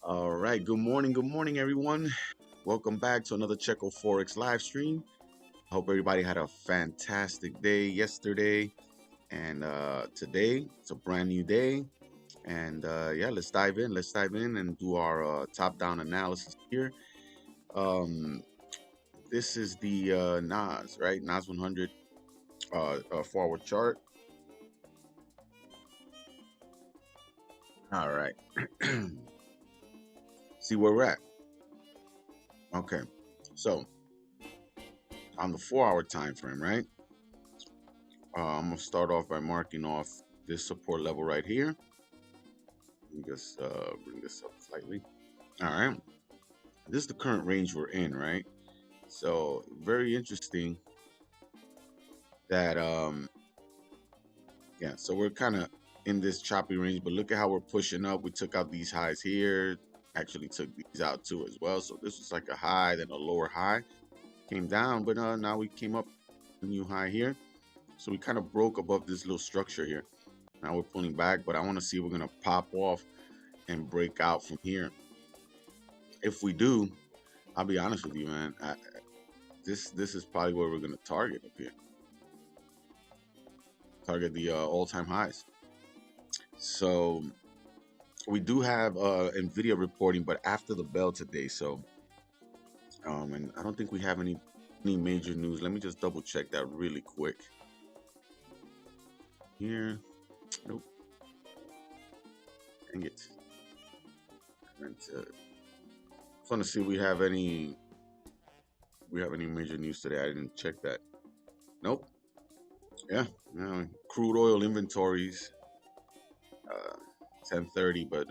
All right, good morning, everyone. Welcome back to another Checo Forex live stream. I hope everybody had a fantastic day yesterday, and today it's a brand new day. And yeah, let's dive in. Let's dive in and do our top-down analysis here. This is the NAS, right? NAS100 forward chart. All right. See where we're at. Okay, so on the 4-hour time frame, right? I'm gonna start off by marking off this support level right here. Let me just bring this up slightly. All right, this is the current range we're in, right? So very interesting that yeah, so we're kind of in this choppy range, but look at how we're pushing up. We took out these highs here, actually took these out too as well. So this was like a high, then a lower high, came down, but now we came up a new high here. So we kind of broke above this little structure here. Now we're pulling back, but I want to see if we're gonna pop off and break out from here. If we do, I'll be honest with you, man. This is probably where we're gonna target up here. Target the all-time highs. So we do have Nvidia reporting, but after the bell today. So and I don't think we have any major news. Let me just double check that really quick. Here, nope. Dang it. I just want to see if we have any major news today. I didn't check that. Nope. Yeah, crude oil inventories 10:30, but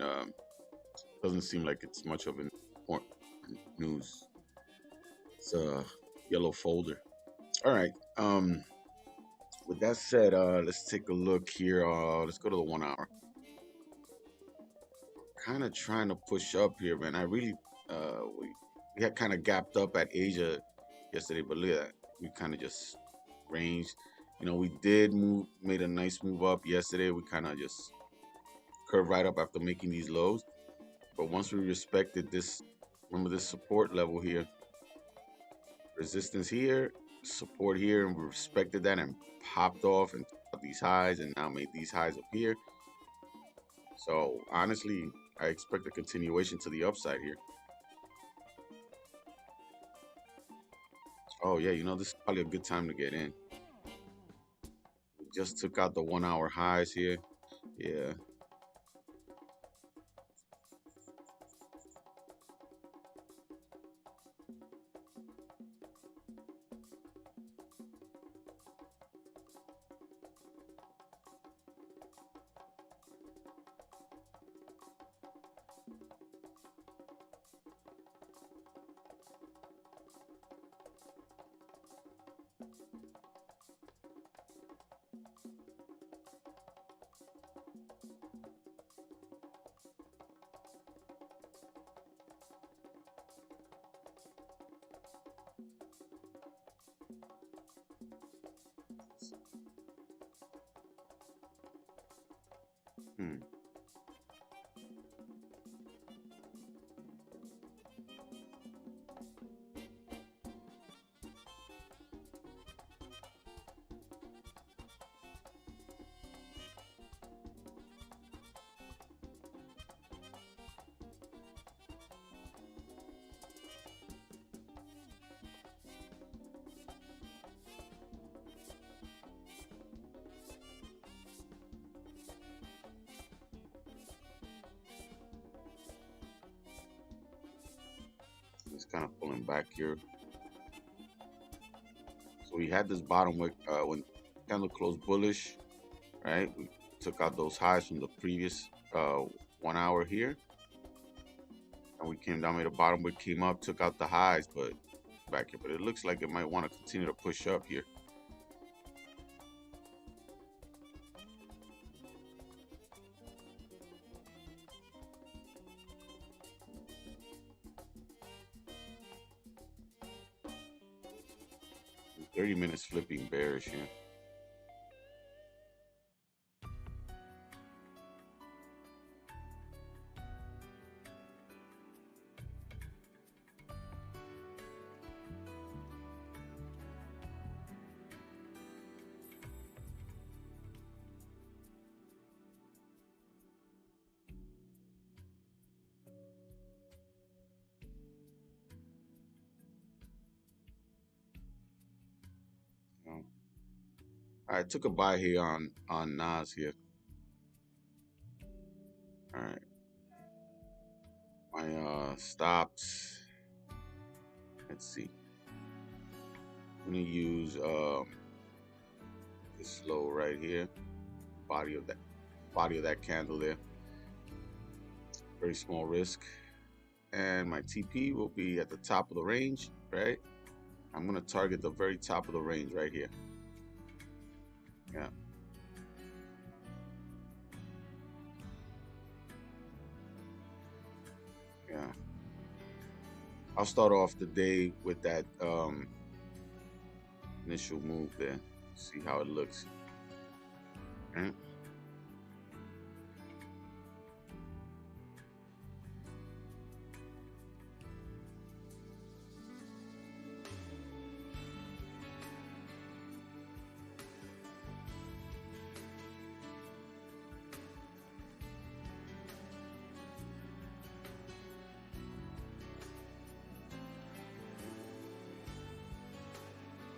doesn't seem like it's much of an important news. It's a yellow folder. All right. With that said, let's take a look here. Let's go to the 1 hour. Kind of trying to push up here, man. I really we had kind of gapped up at Asia yesterday, but look at that. We kind of just ranged. You know, we did made a nice move up yesterday. We kind of just curve right up after making these lows. But once we respected this, remember this support level here, resistance here, support here, and we respected that and popped off and took these highs and now made these highs up here. So honestly, I expect a continuation to the upside here. Oh yeah, you know, this is probably a good time to get in. We just took out the 1 hour highs here. Yeah. Hmm. It's kind of pulling back here. So we had this bottom wick when candle closed bullish, right? We took out those highs from the previous 1 hour here, and we came down, made a bottom wick, came up, took out the highs, but back here. But it looks like it might want to continue to push up here. And 30 minutes flipping bearish here. I took a buy here on NAS here. All right, my stops. Let's see. I'm gonna use this low right here, body of that candle there. Very small risk, and my TP will be at the top of the range, right? I'm gonna target the very top of the range right here. Yeah. Yeah. I'll start off the day with that initial move there. See how it looks. Okay.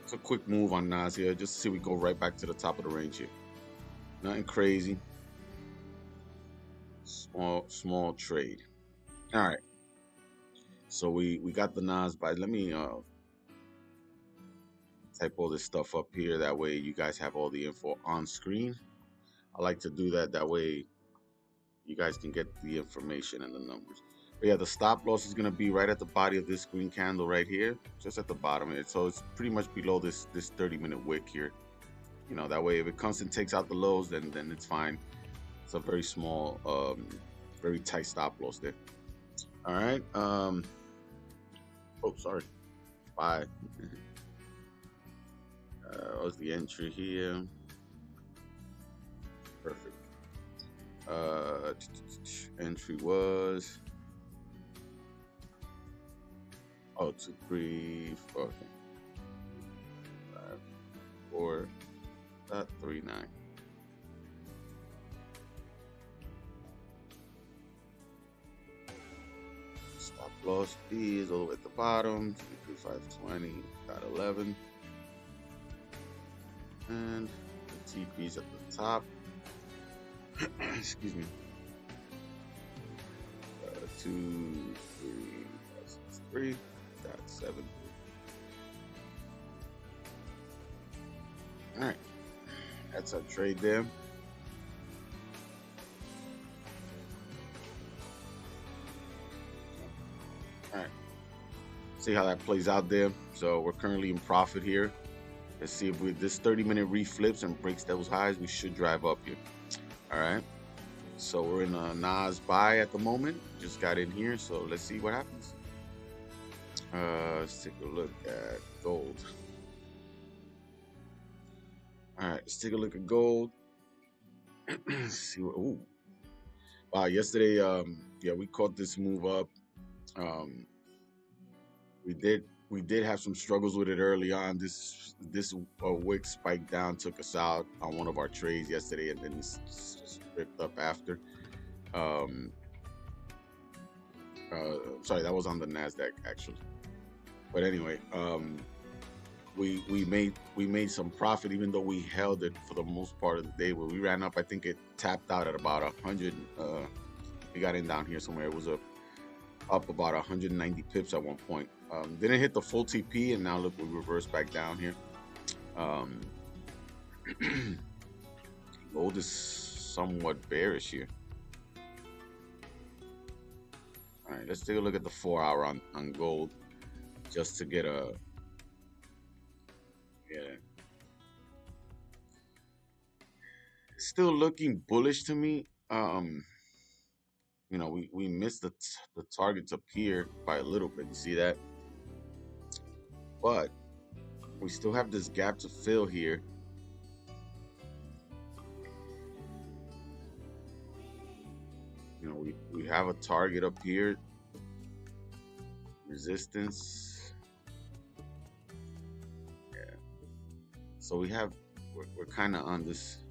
It's a quick move on NAS here, just to see we go right back to the top of the range here. Nothing crazy. Small trade. All right. So we got the NAS buy. Let me type all this stuff up here. That way you guys have all the info on screen. I like to do that. That way you guys can get the information and the numbers. But yeah, the stop loss is gonna be right at the body of this green candle right here, just at the bottom of it. So it's pretty much below this 30-minute wick here. You know, that way if it comes and takes out the lows, then it's fine. It's a very small, very tight stop loss there. All right. Oh, sorry. Bye. What's the entry here? Perfect. Entry was 2, 3, 4, okay. 4.39. Stop loss is all the way at the bottom. 520.11, and the TP's at the top. Excuse me. 2.3.7. All right, that's our trade there. All right, see how that plays out there. So we're currently in profit here. Let's see if with this 30-minute reflips and breaks those highs, we should drive up here. All right, so we're in a NAS buy at the moment. Just got in here, so let's see what happens. Let's take a look at gold. All right, let's take a look at gold. See what? Ooh, wow! Yesterday, yeah, we caught this move up. We did have some struggles with it early on. This wick spiked down, took us out on one of our trades yesterday, and then just ripped up after. Sorry, that was on the Nasdaq actually. But anyway, we made some profit, even though we held it for the most part of the day. Where we ran up, I think it tapped out at about 100. We got in down here somewhere. It was up about 190 pips at one point. Didn't hit the full TP, and now look, we reversed back down here. Gold is somewhat bearish here. All right, let's take a look at the 4-hour on gold, just to get a Still looking bullish to me. You know, we missed the targets up here by a little bit. You see that? But we still have this gap to fill here. You know, we have a target up here. Resistance. Yeah. So we're kind of on this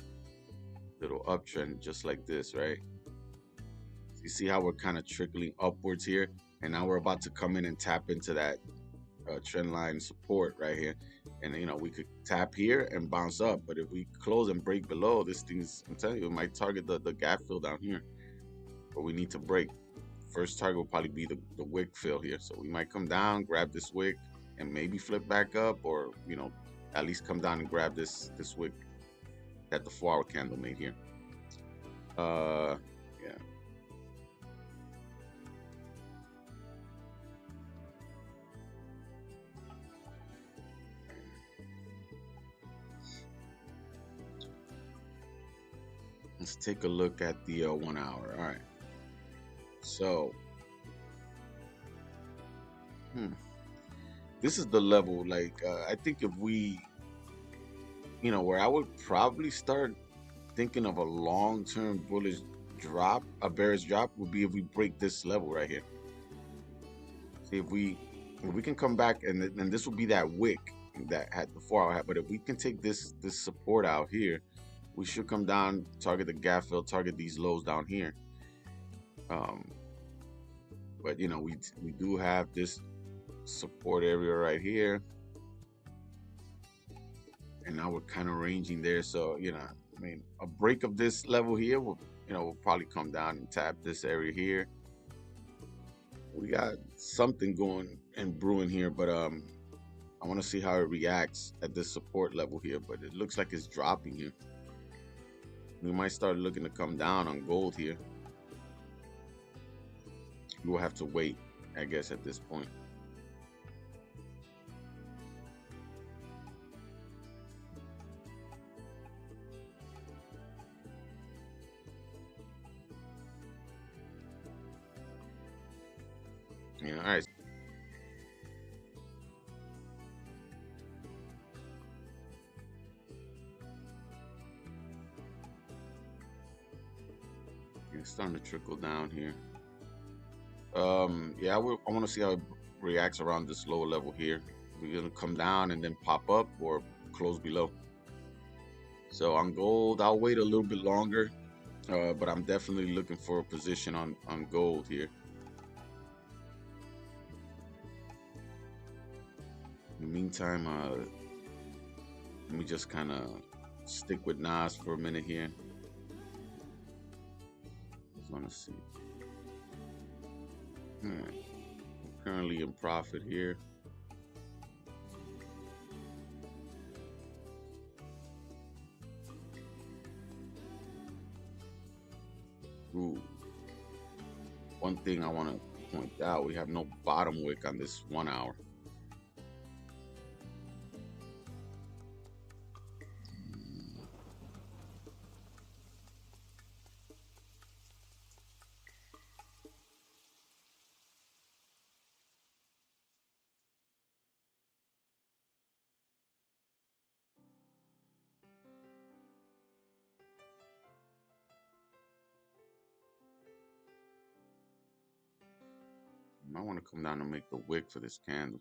little uptrend, just like this, right? You see how we're kind of trickling upwards here, and now we're about to come in and tap into that trend line support right here. And you know, we could tap here and bounce up, but if we close and break below, this thing's, I'm telling you, it might target the gap fill down here, but we need to break. First target will probably be the wick fill here, so we might come down, grab this wick, and maybe flip back up, or you know, at least come down and grab this wick that the 4-hour candle made here. Yeah. Let's take a look at the 1 hour. All right. So, this is the level. Like, I think if we, you know, where I would probably start thinking of a long-term bullish drop, a bearish drop, would be if we break this level right here. See if we can come back, and this will be that wick that had the 4-hour. But if we can take this support out here, we should come down, target the gap fill, target these lows down here. But you know, we do have this support area right here, and now we're kind of ranging there. So you know, I mean, a break of this level here will, you know, we'll probably come down and tap this area here. We got something going and brewing here, but I want to see how it reacts at this support level here. But it looks like it's dropping here. We might start looking to come down on gold here. We'll have to wait, I guess, at this point. Yeah, all right. trickle down here. Yeah, I want to see how it reacts around this lower level here. We're gonna come down and then pop up or close below. So on gold, I'll wait a little bit longer, but I'm definitely looking for a position on gold here. In the meantime, let me just kind of stick with NAS for a minute here. Just want to see. All right. I'm currently in profit here. Ooh. One thing I want to point out, we have no bottom wick on this 1 hour. I want to come down and make the wick for this candle.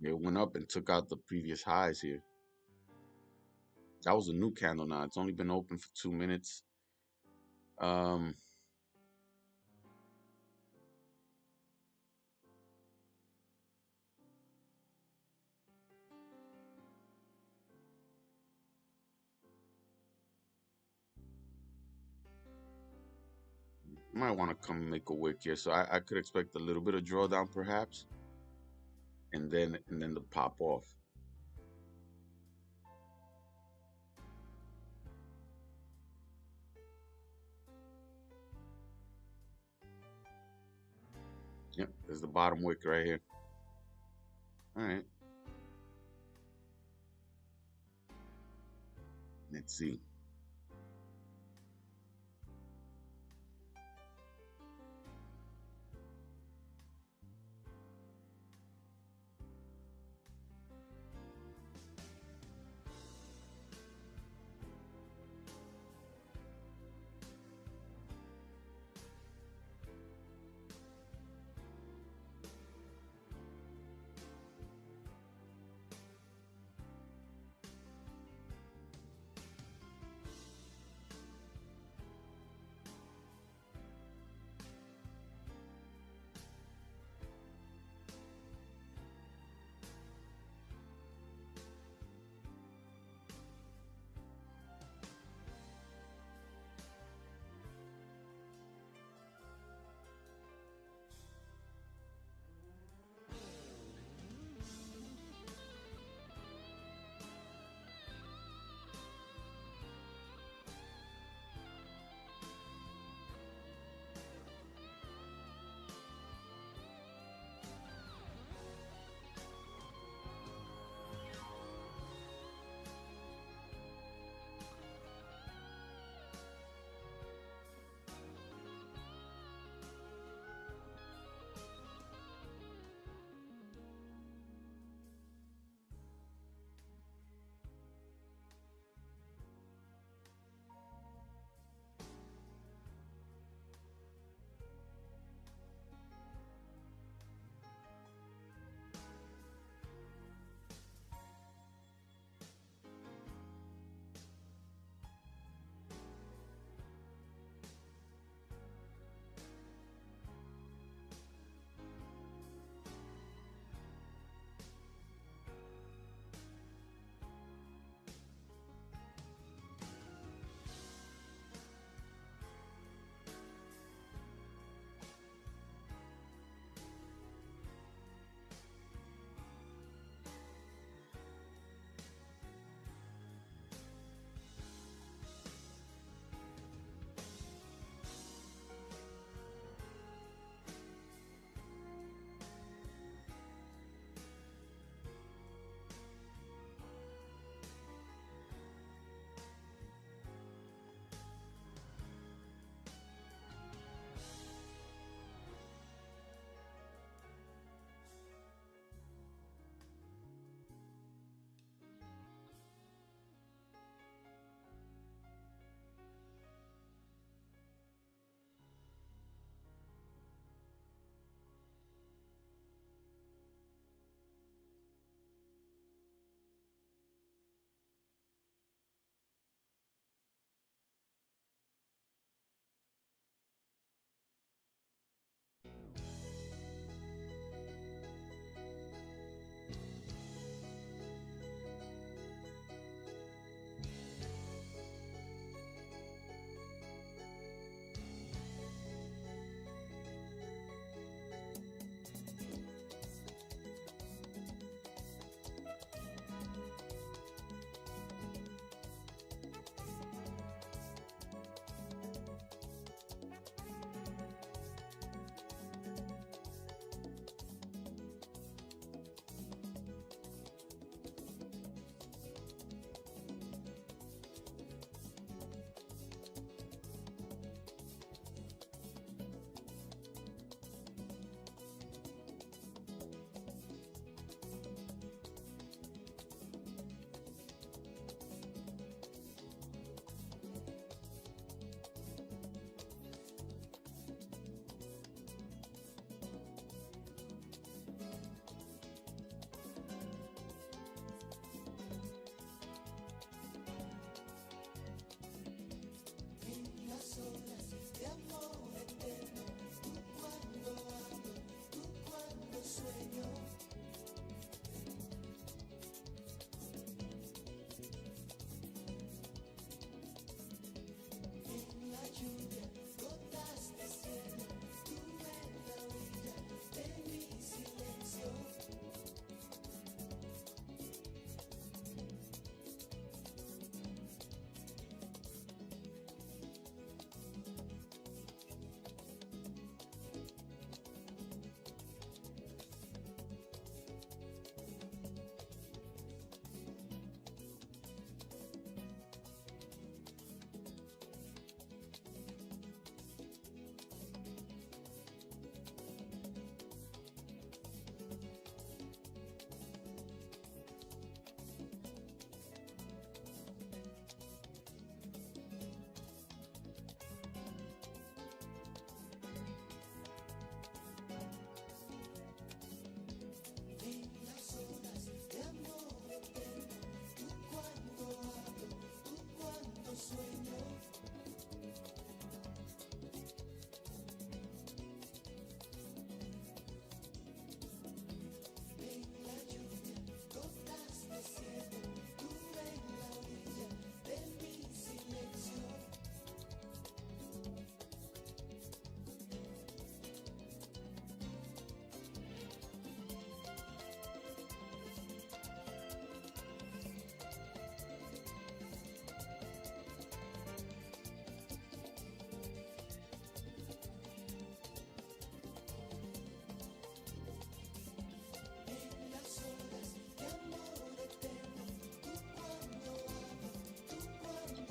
It went up and took out the previous highs here. That was a new candle now. It's only been open for 2 minutes. Might want to come make a wick here. So I could expect a little bit of drawdown perhaps. And then the pop off. Yep, there's the bottom wick right here. All right. Let's see.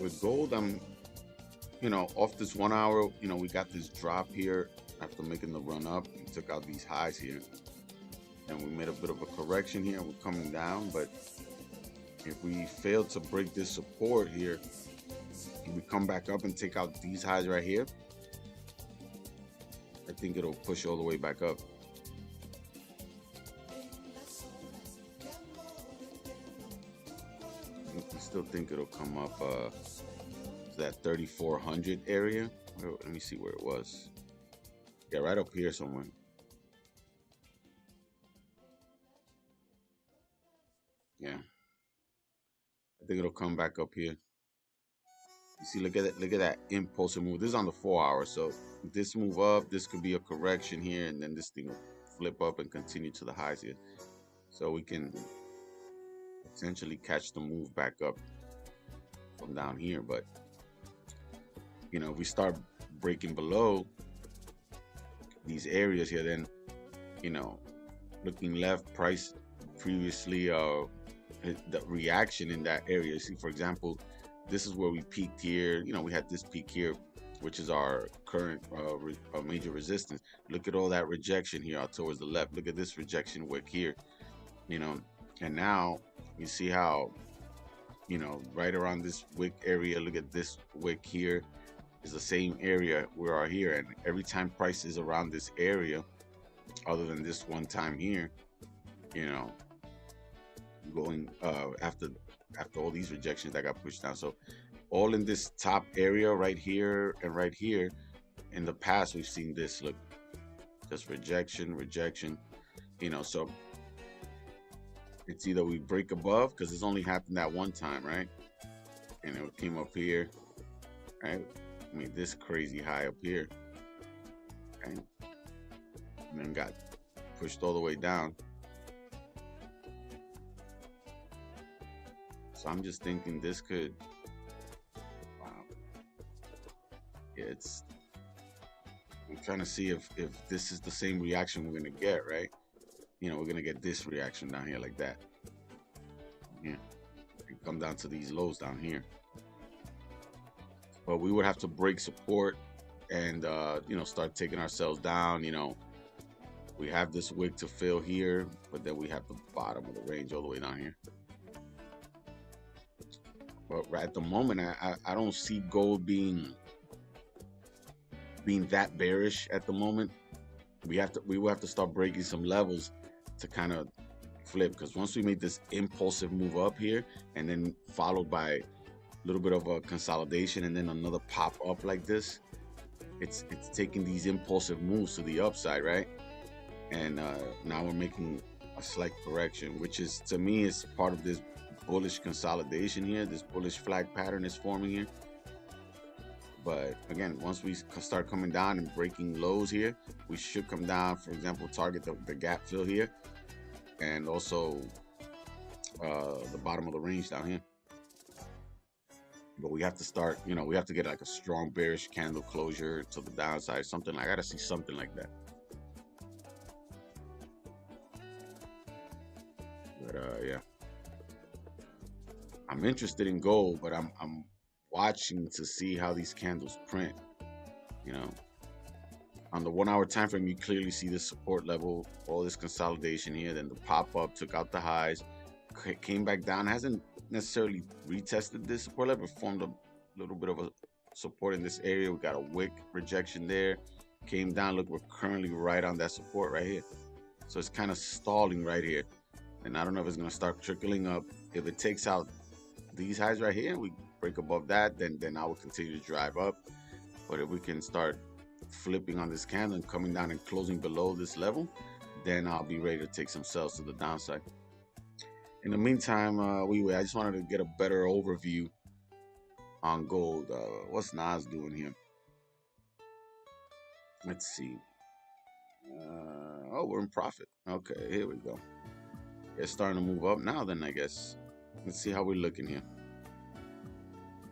with gold, I'm, off this 1 hour, we got this drop here after making the run up. We took out these highs here, and we made a bit of a correction here. We're coming down, but if we fail to break this support here, and we come back up and take out these highs right here, I think it'll push all the way back up. I still think it'll come up that 3,400 area. Let me see where it was. Yeah, right up here somewhere. Yeah, I think it'll come back up here. You see, look at that impulsive move. This is on the 4 hour, so this move up, this could be a correction here, and then this thing will flip up and continue to the highs here. So we can potentially catch the move back up from down here. But if we start breaking below these areas here, then looking left, price previously the reaction in that area. See, for example, this is where we peaked here. We had this peak here, which is our current major resistance. Look at all that rejection here out towards the left. Look at this rejection wick here, and now you see how right around this wick area, look at this wick here, is the same area we are here. And every time price is around this area, other than this one time here, going after all these rejections that got pushed down. So all in this top area right here and right here, in the past we've seen this, look, just rejection, so it's either we break above, because it's only happened that one time, right? And it came up here, right? I mean, this crazy high up here, right? And then got pushed all the way down. So I'm just thinking this could, wow. Yeah, I'm trying to see if this is the same reaction we're gonna get, right? We're gonna get this reaction down here like that. Yeah, and come down to these lows down here. But we would have to break support and start taking ourselves down. We have this wick to fill here, but then we have the bottom of the range all the way down here. But right at the moment, I don't see gold being that bearish at the moment. We will have to start breaking some levels to kind of flip, because once we made this impulsive move up here, and then followed by a little bit of a consolidation and then another pop up like this, it's taking these impulsive moves to the upside, right? And now we're making a slight correction, which is, to me, is part of this bullish consolidation here. This bullish flag pattern is forming here. But again, once we start coming down and breaking lows here, we should come down, for example, target the gap fill here, and also the bottom of the range down here. But we have to start, we have to get like a strong bearish candle closure to the downside, something. I gotta see something like that. But yeah, I'm interested in gold, but I'm watching to see how these candles print. On the 1 hour time frame, you clearly see this support level, all this consolidation here. Then the pop up took out the highs, came back down, hasn't necessarily retested this support level, formed a little bit of a support in this area. We got a wick rejection there, came down. Look, we're currently right on that support right here. So it's kind of stalling right here, and I don't know if it's going to start trickling up. If it takes out these highs right here, we break above that, then I will continue to drive up. But if we can start flipping on this candle and coming down and closing below this level, then I'll be ready to take some sells to the downside. In the meantime, I just wanted to get a better overview on gold. What's NAS doing here? Let's see. Oh, we're in profit. Okay, here we go. It's starting to move up now then, I guess. Let's see how we're looking here.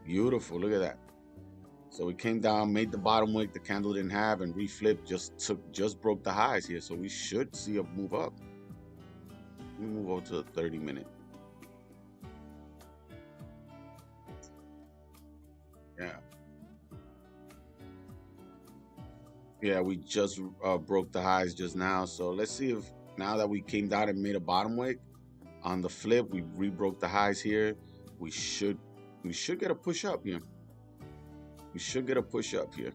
Beautiful, look at that. So we came down, made the bottom wick the candle didn't have, and reflipped, just broke the highs here. So we should see a move up. Let me move over to the 30-minute. Yeah. Yeah, we just broke the highs just now. So let's see if now that we came down and made a bottom wick on the flip, we re-broke the highs here. We should get a push up here. We should get a push up here.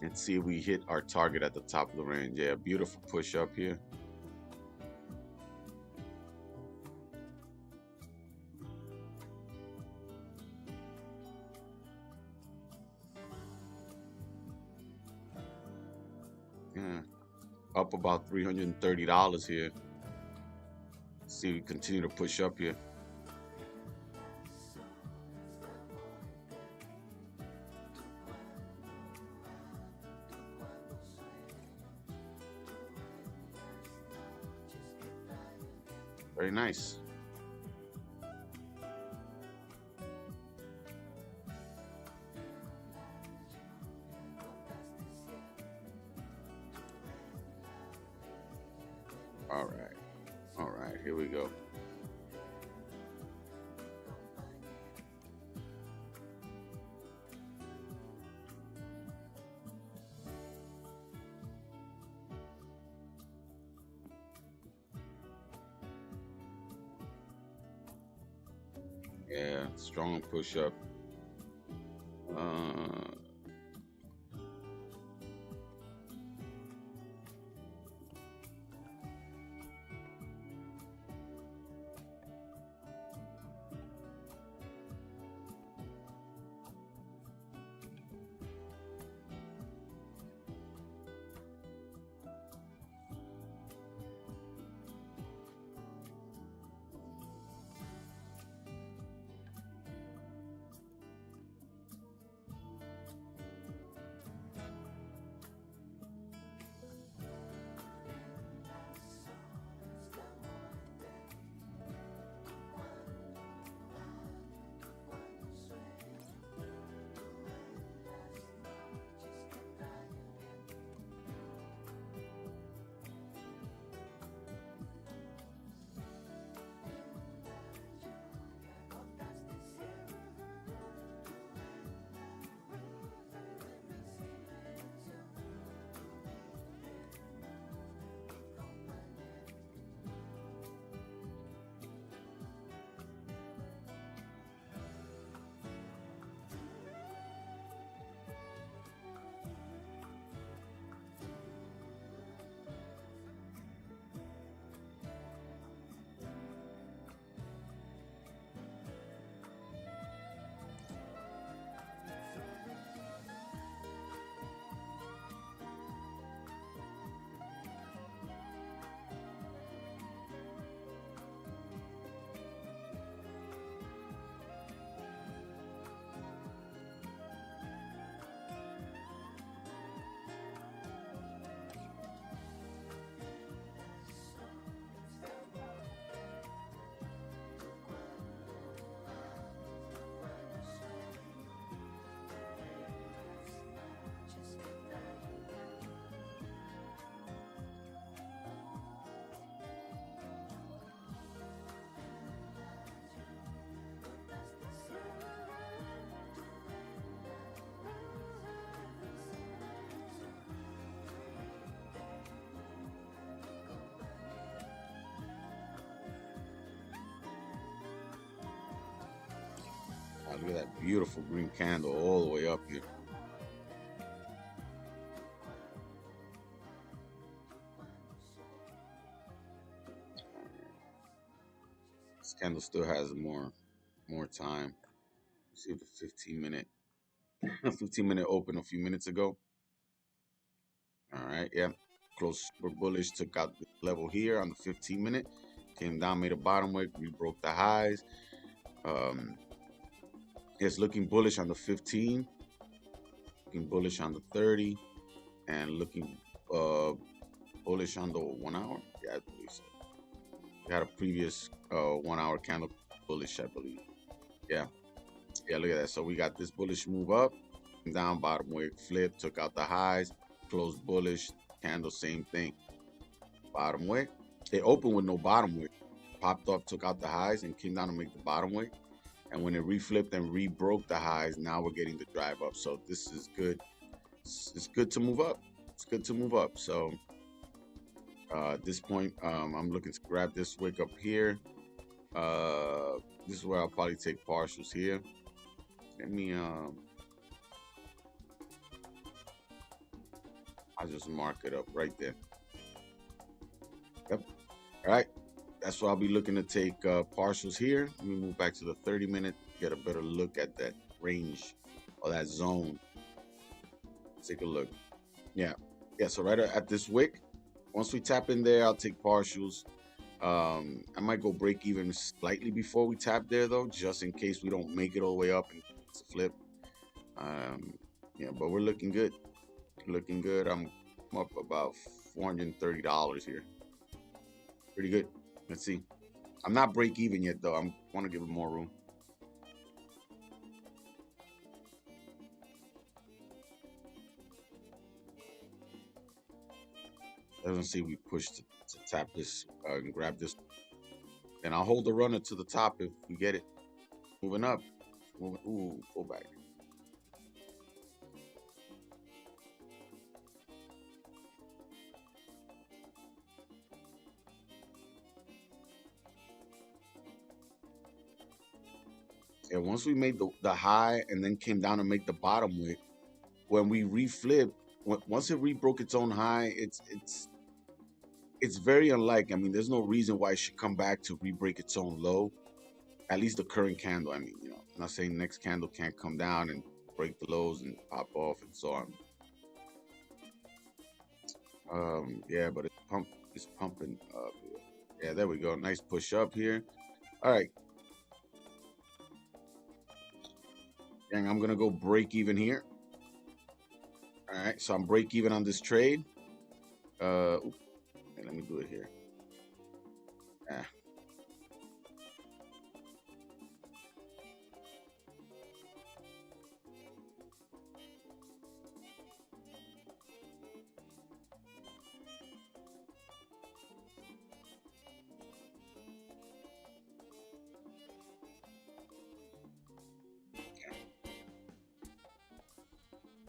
And see if we hit our target at the top of the range. Yeah, beautiful push up here. Yeah, up about $330 here. See if we continue to push up here. Very nice. All right. All right, here we go. Yeah, strong push up. Look at that beautiful green candle all the way up here. This candle still has more time. See the 15-minute 15-minute open a few minutes ago. All right, yeah. Close super bullish, took out the level here on the 15-minute. Came down, made a bottom wick, we broke the highs. It's looking bullish on the 15, looking bullish on the 30, and looking bullish on the 1 hour. Yeah, I believe so. We had a previous 1 hour candle bullish, I believe. Yeah, look at that. So we got this bullish move up, down, bottom wick, flip, took out the highs, closed bullish, candle, same thing. Bottom wick. It opened with no bottom wick. Popped up, took out the highs, and came down to make the bottom wick. And when it reflipped and rebroke the highs, now we're getting the drive up. So this is good. It's good to move up. It's good to move up. So at this point, I'm looking to grab this wick up here. This is where I'll probably take partials here. Let me I'll just mark it up right there. Yep. All right. That's why I'll be looking to take partials here. Let me move back to the 30-minute, get a better look at that range or that zone. Take a look. Yeah. So right at this wick, once we tap in there, I'll take partials. I might go break even slightly before we tap there though, just in case we don't make it all the way up and it's a flip. Yeah, but we're looking good. Looking good. I'm up about $430 here. Pretty good. Let's see. I'm not break even yet though. I want to give it more room. Let's see. We push to tap this and grab this. And I'll hold the runner to the top if we get it. Moving up. Ooh, go back. Yeah, once we made the high and then came down to make the bottom wick, when we reflipped, once it rebroke its own high, it's very unlike. I mean, there's no reason why it should come back to re-break its own low. At least the current candle. I mean, I'm not saying next candle can't come down and break the lows and pop off and so on. Yeah, but it's pumping up. Yeah, there we go. Nice push up here. All right. Gang, I'm gonna go break even here. All right, so I'm break even on this trade. Okay, let me do it here.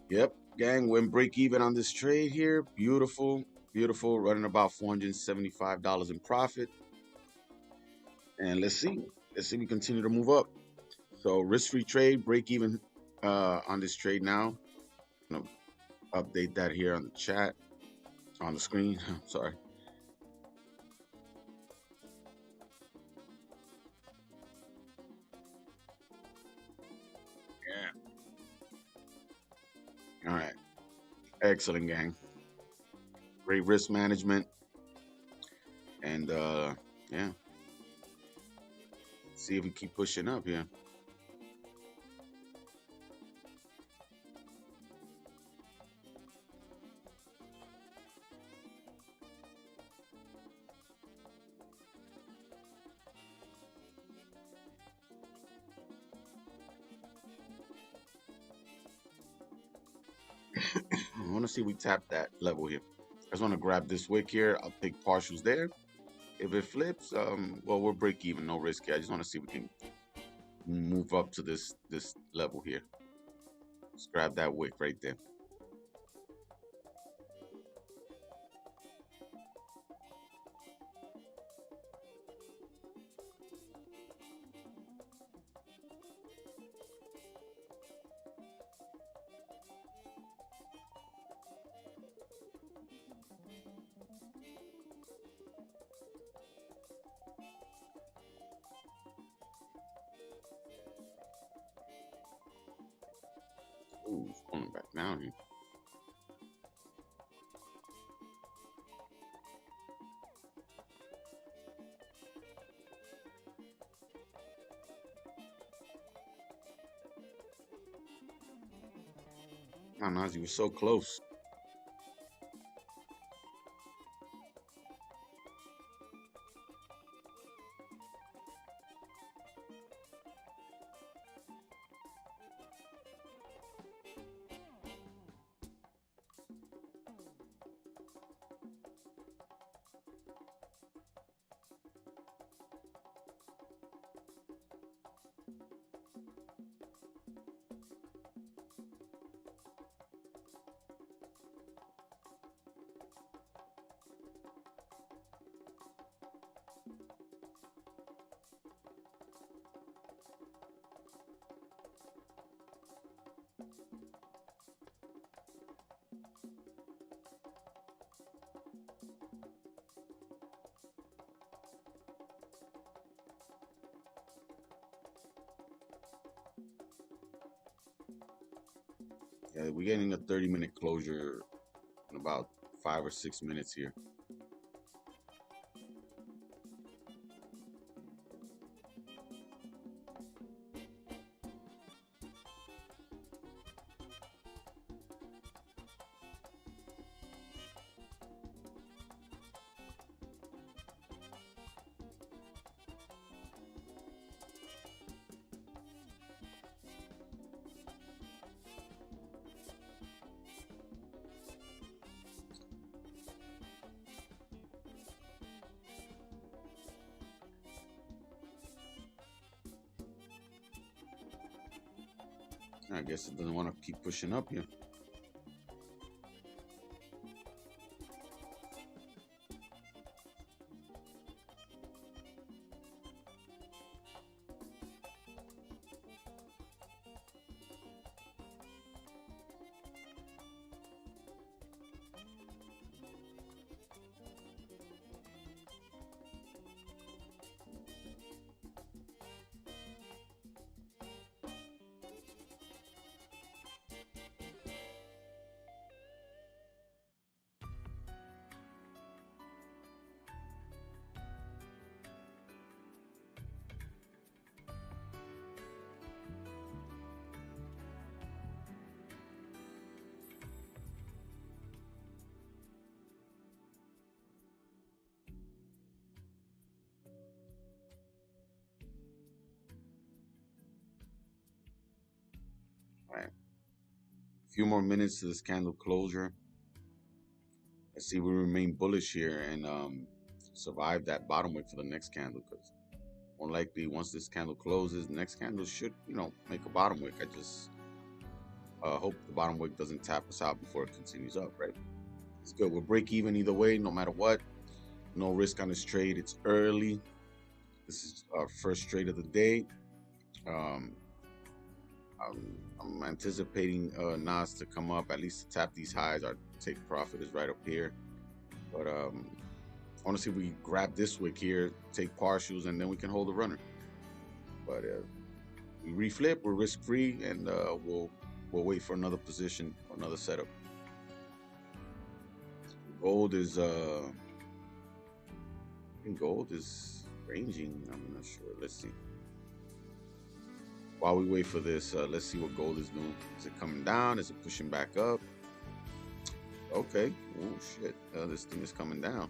Yep, gang, went break even on this trade here. Beautiful, beautiful, running about $475 in profit. And let's see we continue to move up. So risk-free trade, break even on this trade now. I'm gonna update that here on the chat, on the screen. Sorry. Yeah. All right. Excellent, gang. Great risk management. And yeah. See if we keep pushing up here. I want to see if we tap that level here. I just want to grab this wick here. I'll take partials there. If it flips, well, we'll break even, no risk here. I just want to see if we can move up to this level here. Let's grab that wick right there. Ooh, it's going back down here. Oh, Nazi was so close. Yeah, we're getting a 30-minute closure in about 5 or 6 minutes here. I guess it doesn't want to keep pushing up here. All right. A few more minutes to this candle closure. Let's see if we remain bullish here and survive that bottom wick for the next candle, because more likely once this candle closes, the next candle should, make a bottom wick. I just hope the bottom wick doesn't tap us out before it continues up, right? It's good. We'll break even either way, no matter what. No risk on this trade. It's early. This is our first trade of the day. I'm anticipating NAS to come up, at least to tap these highs. Our take profit is right up here. But I want to see if we grab this wick here, take partials, and then we can hold the runner. But we reflip, we're risk free, and we'll wait for another position, another setup. Gold is I think gold is ranging. I'm not sure. Let's see. While we wait for this, let's see what gold is doing. Is it coming down? Is it pushing back up? Okay. Oh shit. This thing is coming down.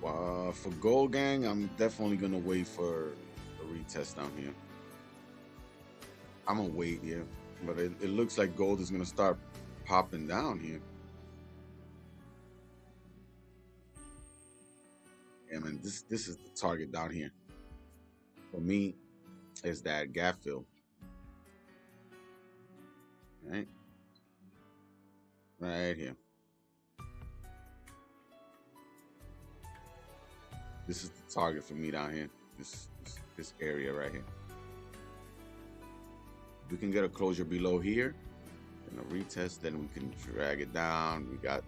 For gold, gang, I'm definitely gonna wait for a retest down here. I'm gonna wait here, but it looks like gold is gonna start popping down here. Yeah, man, this is the target down here. For me, is that gap fill. Right here. This is the target for me down here. This area right here. We can get a closure below here and a retest, then we can drag it down. We got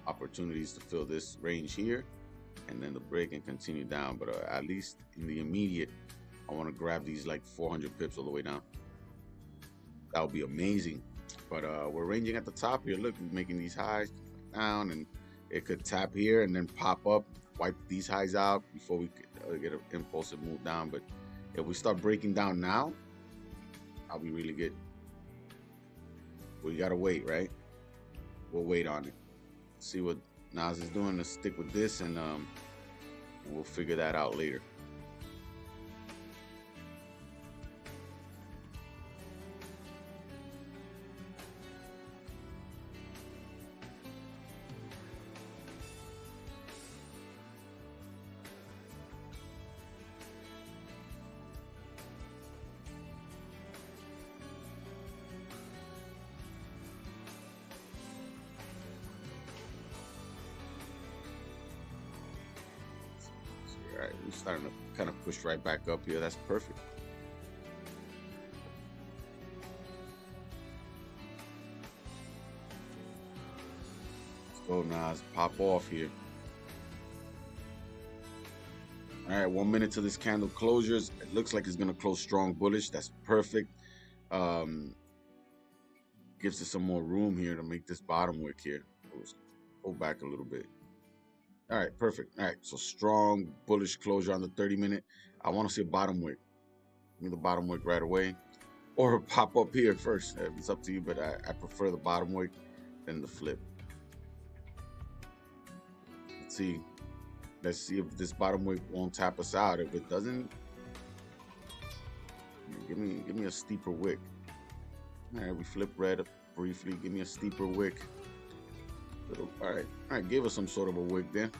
opportunities to fill this range here, and then the break and continue down. But at least in the immediate, I want to grab these like 400 pips all the way down. That would be amazing. But we're ranging at the top here. Look, we're making these highs down, and it could tap here and then pop up, wipe these highs out before we get an impulsive move down. But if we start breaking down now, I'll be really good. We gotta wait, right? We'll wait on it. See what NAS is doing. Let's stick with this, and we'll figure that out later. All right, we're starting to kind of push right back up here. That's perfect. Let's go, NAS. Pop off here. All right, 1 minute to this candle closures. It looks like it's gonna close strong bullish. That's perfect. Gives us some more room here to make this bottom wick here. Let's pull back a little bit. All right, perfect. All right, so strong bullish closure on the 30-minute. I want to see a bottom wick. Give me the bottom wick right away, or pop up here first. It's up to you, but I prefer the bottom wick than the flip. Let's see. Let's see if this bottom wick won't tap us out. If it doesn't, give me a steeper wick. All right, we flip red up briefly. Give me a steeper wick. All right, give us some sort of a wick then.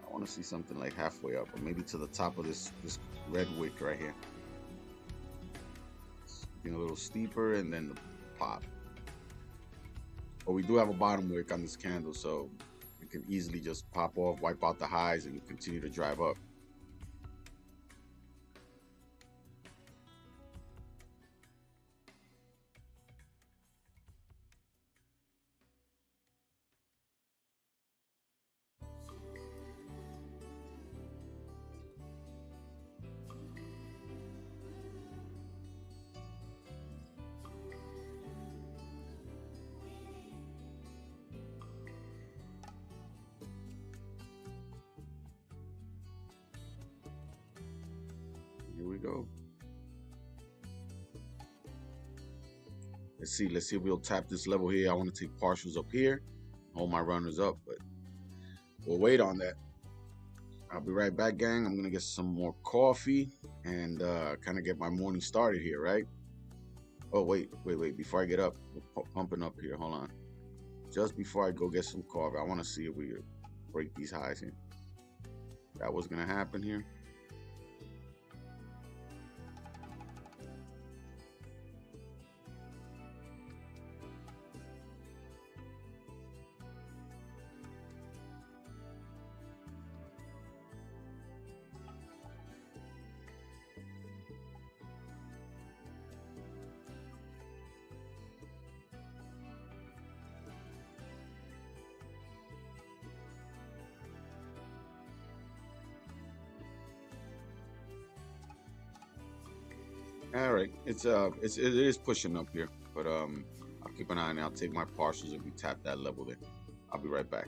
I want to see something like halfway up, or maybe to the top of this red wick right here. Getting a little steeper, and then the pop. But we do have a bottom wick on this candle, so we can easily just pop off, wipe out the highs, and continue to drive up. Here we go. Let's see if we'll tap this level here. I want to take partials up here, hold my runners up, but we'll wait on that. I'll be right back, gang. I'm gonna get some more coffee and kind of get my morning started here, right? Oh, wait. Before I get up, we're pumping up here. Hold on. Just before I go get some coffee, I want to see if we break these highs here. That was gonna happen here. All right, it is pushing up here, but I'll keep an eye on it. I'll take my partials if we tap that level there. I'll be right back.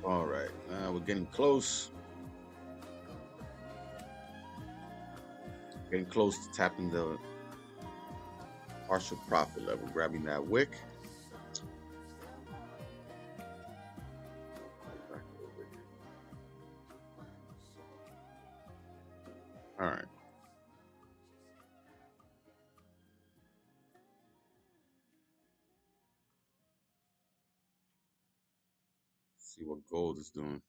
All right, we're getting close. Getting close to tapping the partial profit level. Grabbing that wick. All right. See what gold is doing.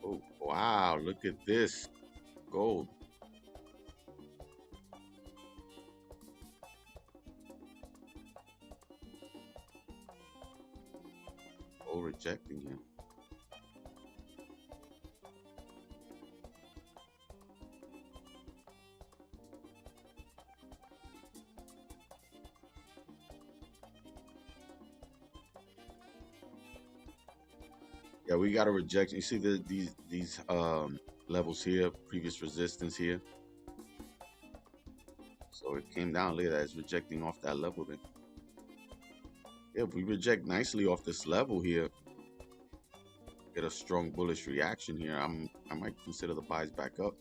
Oh, wow, look at this gold. Gold rejecting him. Yeah, we got a rejection. You see these levels here, previous resistance here. So it came down. Look at that. It's rejecting off that level there. Yeah, if we reject nicely off this level here, get a strong bullish reaction here, I might consider the buys back up.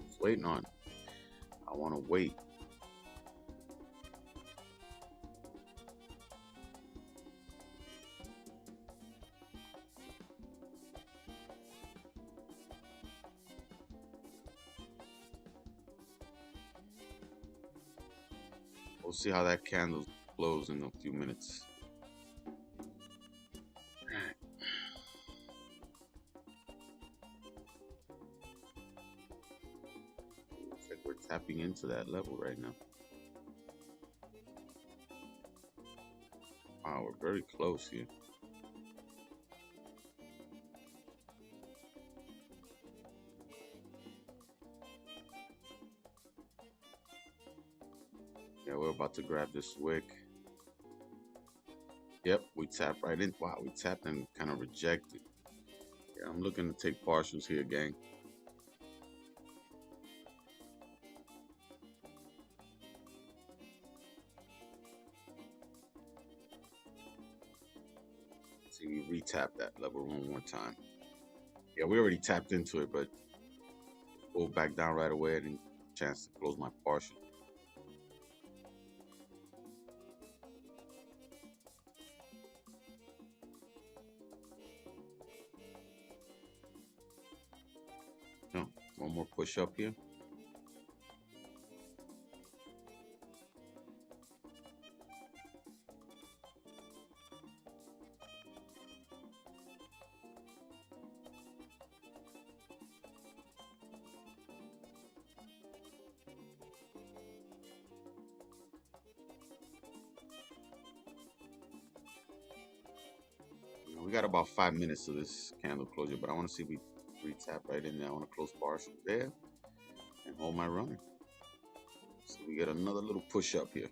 It's waiting on. I want to wait. We'll see how that candle closes in a few minutes. Looks like we're tapping into that level right now. Wow, we're very close here. Yeah, we're about to grab this wick. Yep, we tapped right in. Wow, we tapped and kind of rejected. Yeah, I'm looking to take partials here, gang. See, we retap that level one more time. Yeah, we already tapped into it, but pull back down right away and chance to close my partial. No, one more push up here. We got about 5 minutes of this candle closure, but I want to see if we retap right in there. I want to close partial there and hold my runner. So we get another little push up here.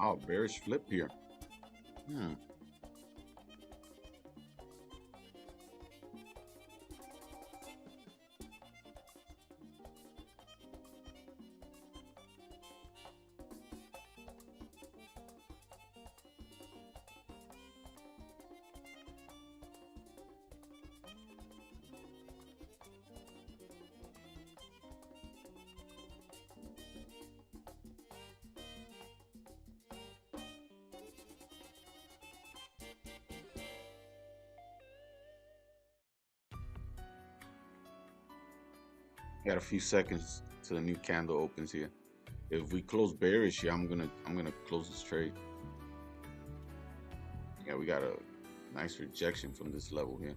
Oh, bearish flip here. Hmm. Got a few seconds till the new candle opens here. If we close bearish here, I'm gonna close this trade. Yeah, we got a nice rejection from this level here.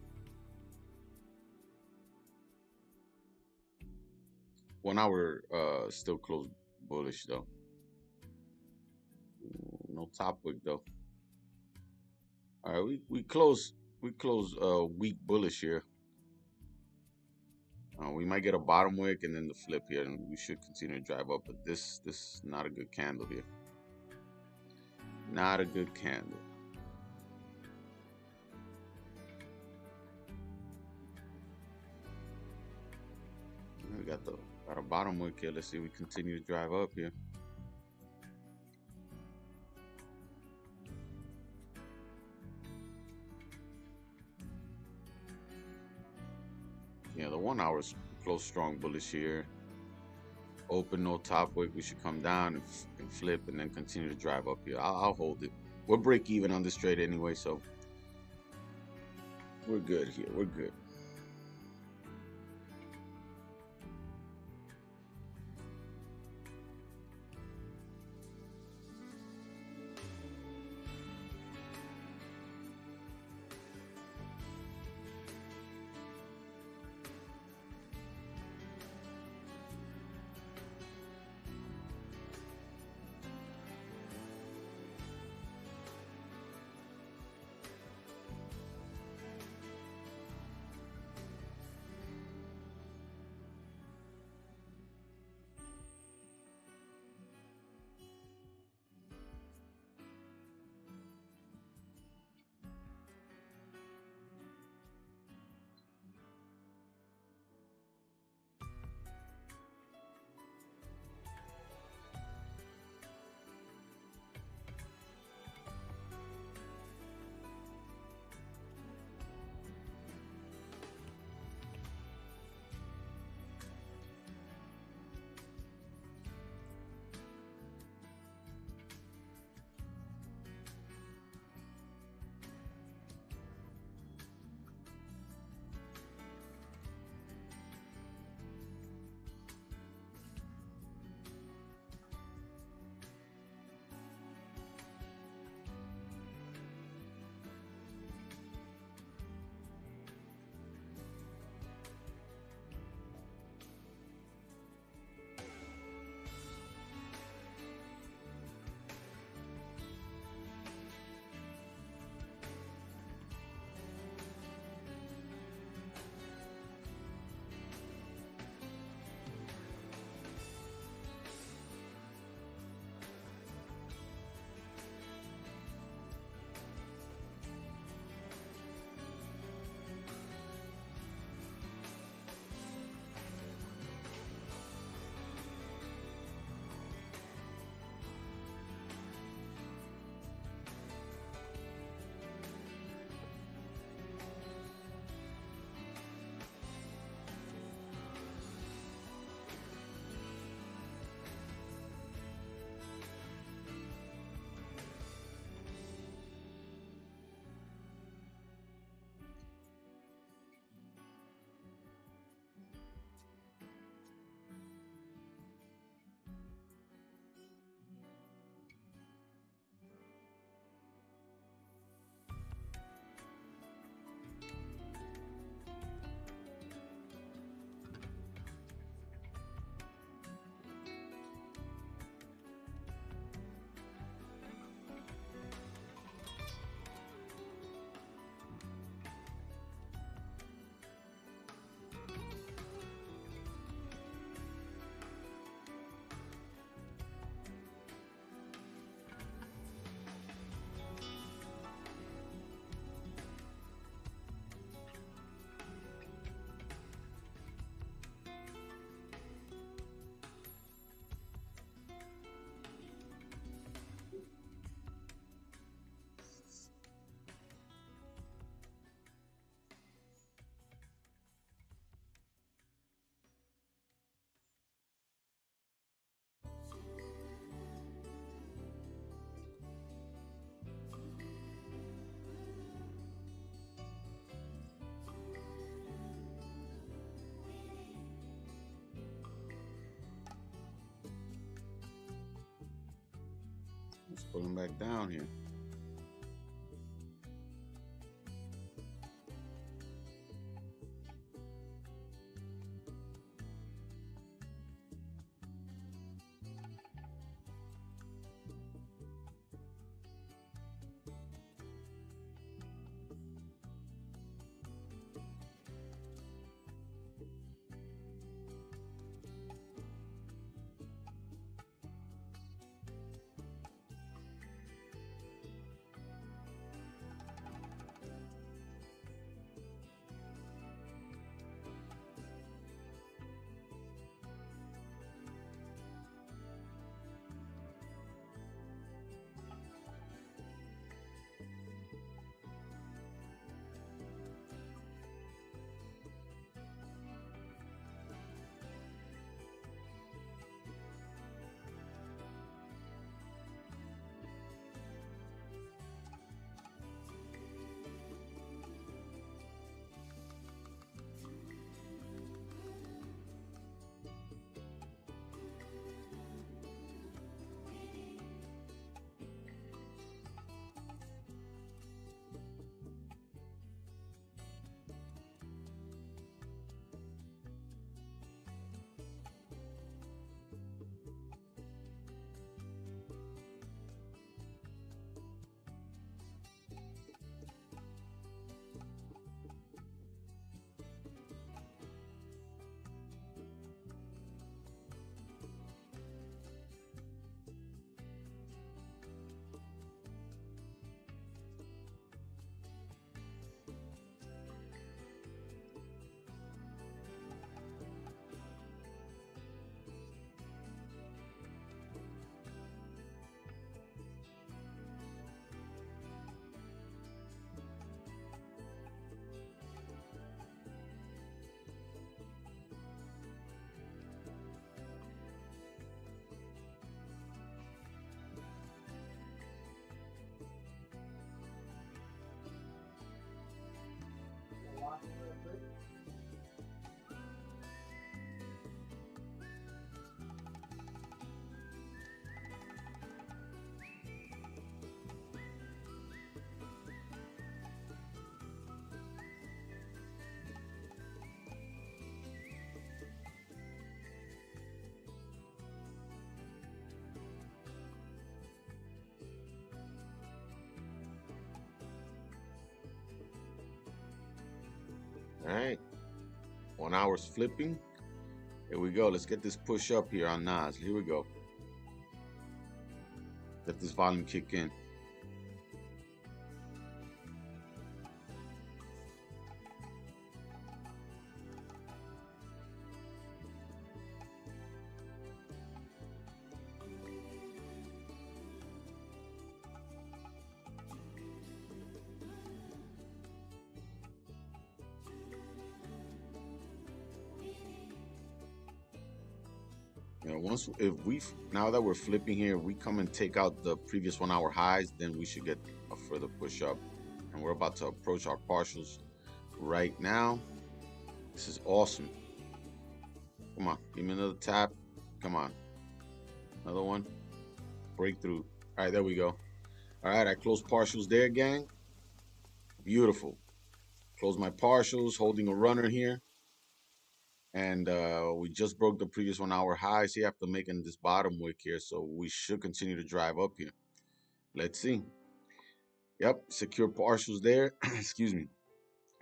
1 hour still closed bullish though. No top wick though. All right, we close weak bullish here. We might get a bottom wick and then the flip here, and we should continue to drive up. But this is not a good candle here. Not a good candle. We got a bottom wick here. Let's see if we continue to drive up here. Yeah, the 1 hour is close strong bullish here. Open no top wick, we should come down and flip and then continue to drive up here. I'll hold it. We'll break even on this trade anyway, so we're good here. We're good. pulling back down here. All right, 1 hour's flipping. Here we go. Let's get this push up here on NAS. Here we go. Let this volume kick in. You know, now that we're flipping here, if we come and take out the previous 1 hour highs, then we should get a further push up. And we're about to approach our partials right now. This is awesome. Come on, give me another tap. Come on, another one. Breakthrough. All right, there we go. All right, I closed partials there, gang. Beautiful. Close my partials, holding a runner here. And we just broke the previous 1 hour highs here after making this bottom wick here. So we should continue to drive up here. Let's see. Yep, secure partials there. Excuse me.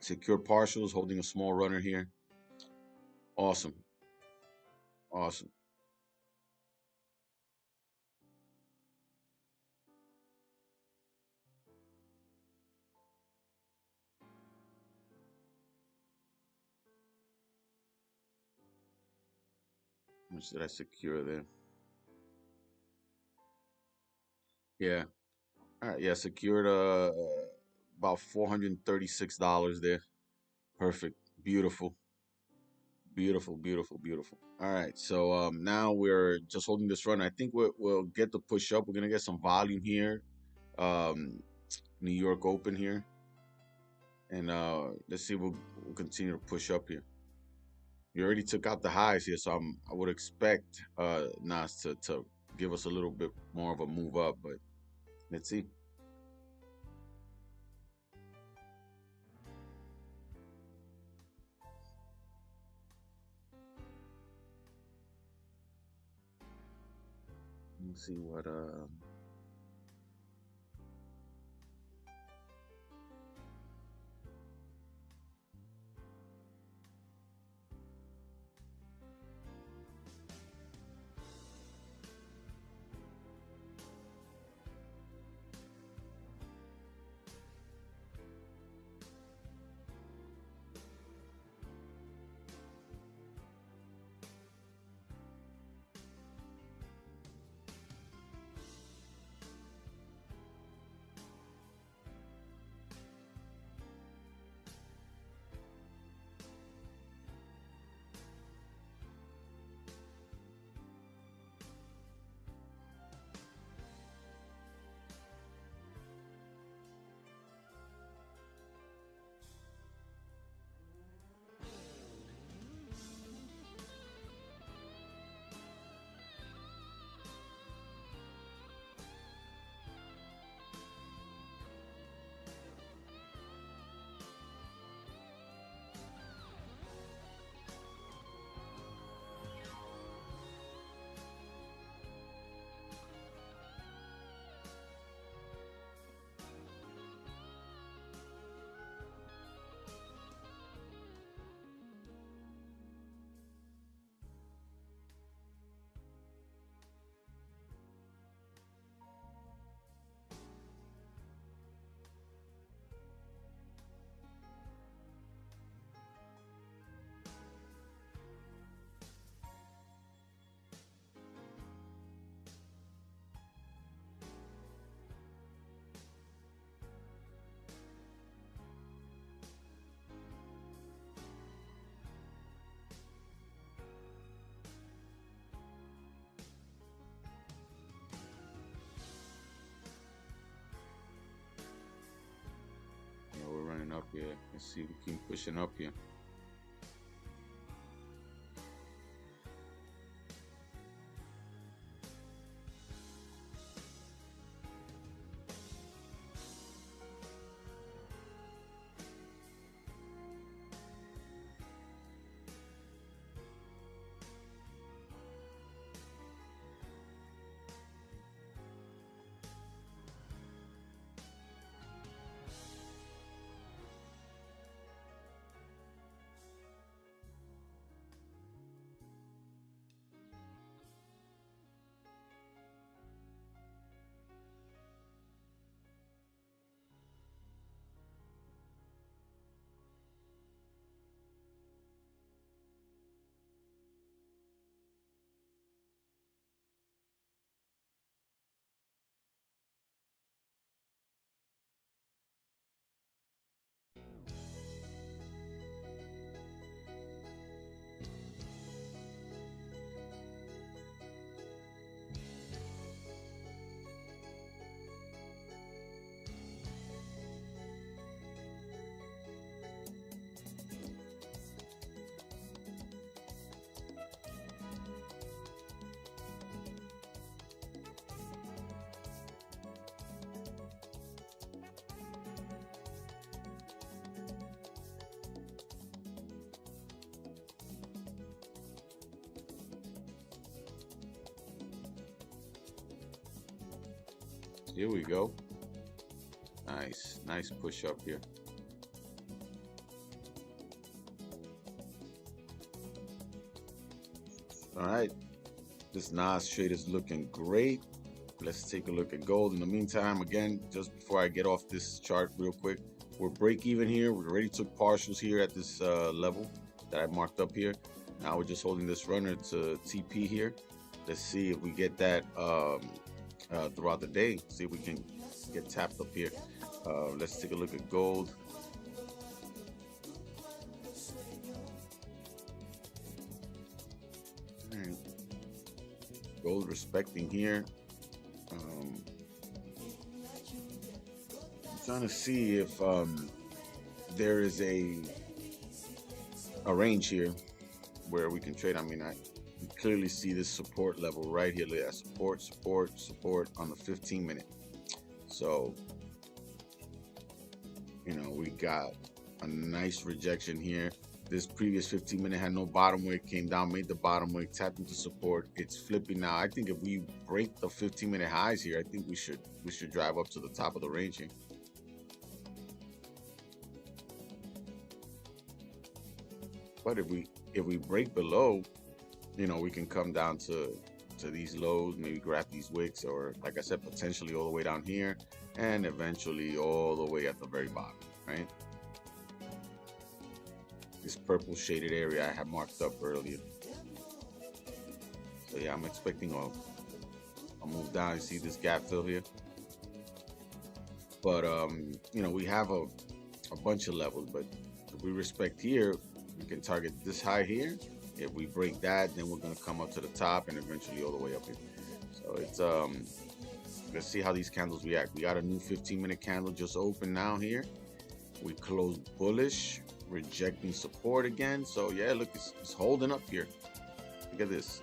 Secure partials, holding a small runner here. Awesome. Awesome. How much did I secure there? Yeah. All right. Yeah, secured about $436 there. Perfect. Beautiful. Beautiful, beautiful, beautiful. All right. So now we're just holding this run. I think we'll get the push up. We're gonna get some volume here. New York Open here. And let's see, we'll continue to push up here. We already took out the highs here, so I would expect NAS to give us a little bit more of a move up, but Let's see. Let's see what we're running up here. Let's see if we keep pushing up here. Here we go. Nice push up here. All right, this NAS trade is looking great. Let's take a look at gold. In the meantime, again, just before I get off this chart real quick, we're break even here. We already took partials here at this level that I marked up here. Now we're just holding this runner to TP here. Let's see if we get that throughout the day. See if we can get tapped up here. Let's take a look at gold. And gold respecting here. I'm trying to see if there is a range here where we can trade. I mean, I clearly see this support level right here. Look at that, support on the 15-minute. So, you know, we got a nice rejection here. This previous 15-minute had no bottom wick, came down, made the bottom wick, tapped into support. It's flipping now. I think if we break the 15-minute highs here, I think we should drive up to the top of the range here. But if we break below, you know, we can come down to these lows, maybe grab these wicks, or like I said, potentially all the way down here, and eventually all the way at the very bottom, right? This purple shaded area I had marked up earlier. So yeah, I'm expecting a move down. You see this gap fill here? But you know, we have a bunch of levels, but if we respect here, we can target this high here. If we break that, then we're gonna come up to the top and eventually all the way up here. So it's let's see how these candles react. We got a new 15-minute candle just open now here. We closed bullish, rejecting support again. So yeah, look, it's holding up here. Look at this.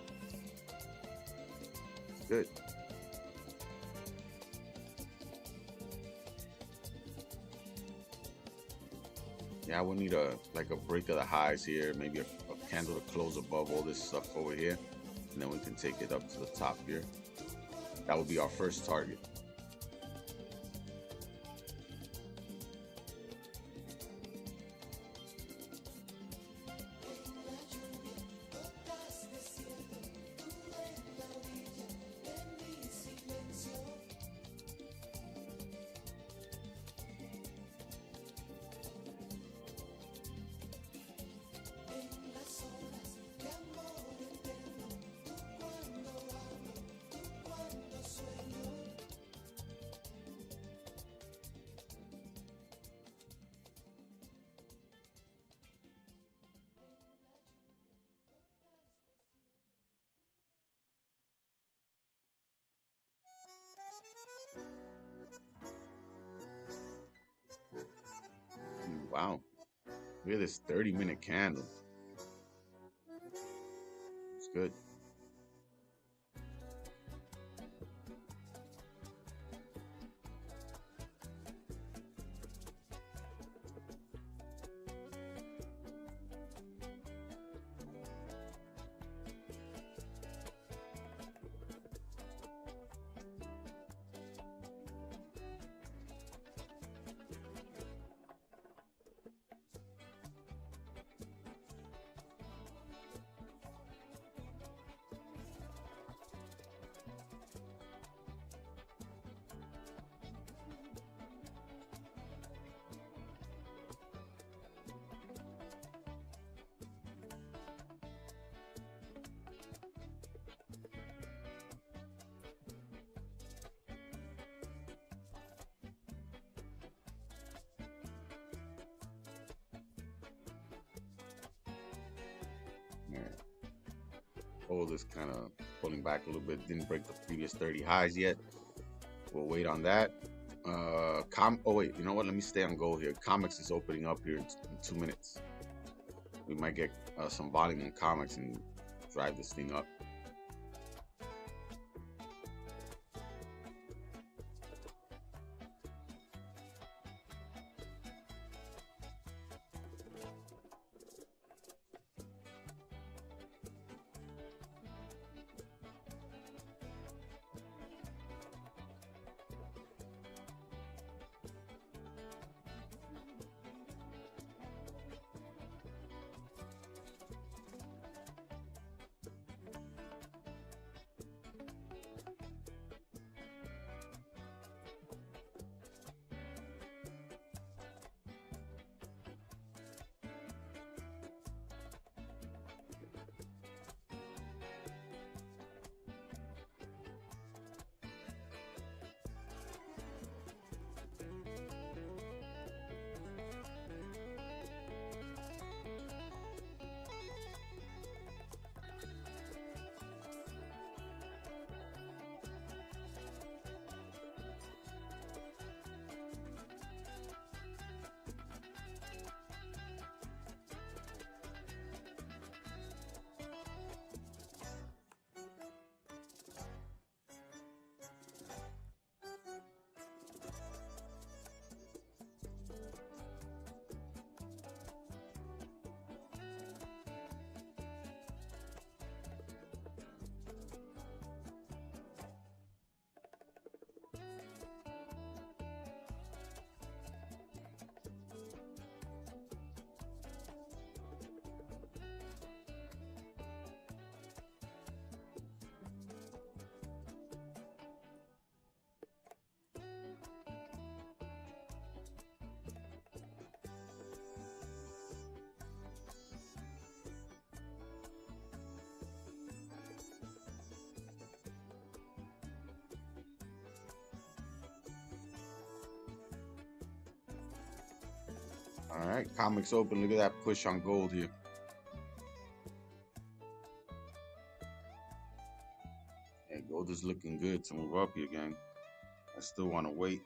It's good. Yeah, I would need a break of the highs here, maybe a candle to close above all this stuff over here, and then we can take it up to the top here. That would be our first target. Wow, look at this 30-minute candle. It's good. Gold is kind of pulling back a little bit. Didn't break the previous 30 highs yet. We'll wait on that. Oh wait, you know what? Let me stay on gold here. Comics is opening up here in 2 minutes. We might get some volume in comics and drive this thing up. All right, comics open. Look at that push on gold here. Hey, gold is looking good to move up here, gang. I still want to wait.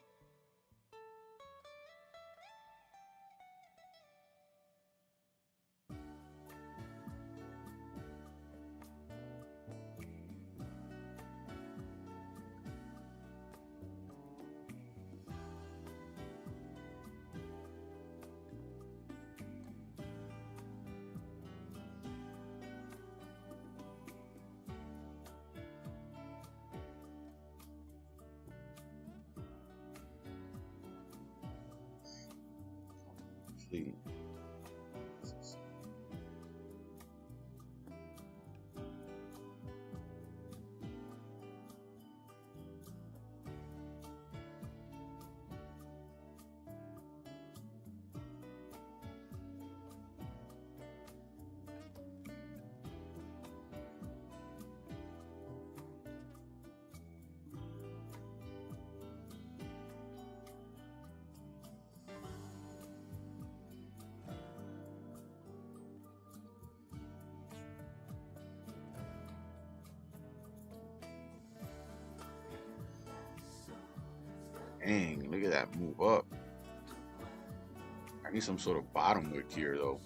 See. Dang, look at that move up. I need some sort of bottom wick here, though.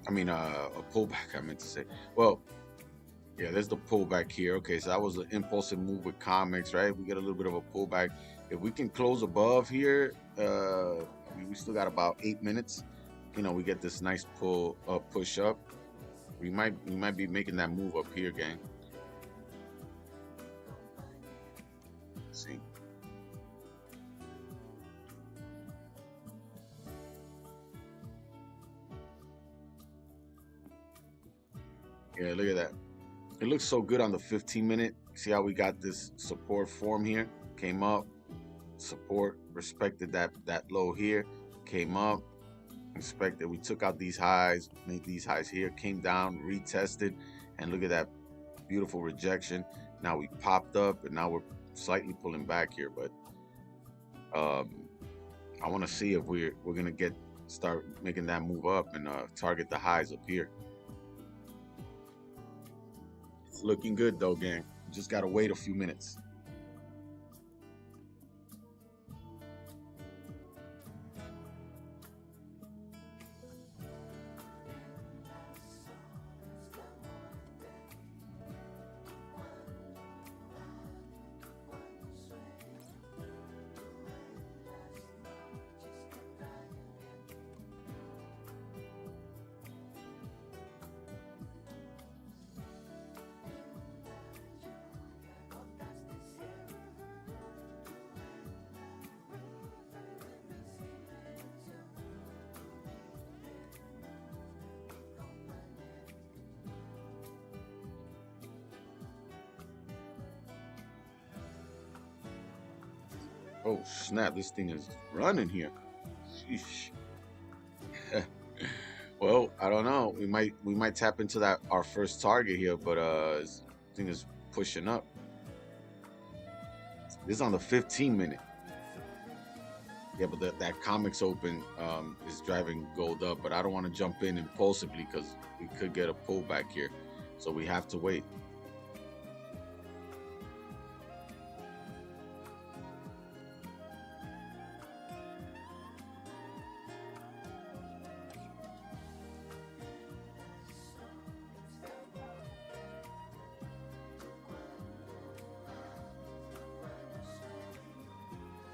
I mean, a pullback, I meant to say. Well, yeah, there's the pullback here. Okay, so that was an impulsive move with comics, right? We get a little bit of a pullback. If we can close above here, I mean, we still got about 8 minutes. You know, we get this nice push up. We might be making that move up here, gang. Let's see. Yeah, look at that. It looks so good on the 15-minute. See how we got this support form here? Came up, support, respected that low here, came up, inspected. We took out these highs, made these highs here, came down, retested, and look at that beautiful rejection. Now we popped up, and now we're slightly pulling back here, but I want to see if we're gonna start making that move up and target the highs up here. It's looking good though, gang. Just gotta wait a few minutes. Oh snap! This thing is running here. Sheesh. Well, I don't know. We might tap into that our first target here, but this thing is pushing up. This is on the 15-minute. Yeah, but that comics open is driving gold up, but I don't want to jump in impulsively because we could get a pullback here, so we have to wait.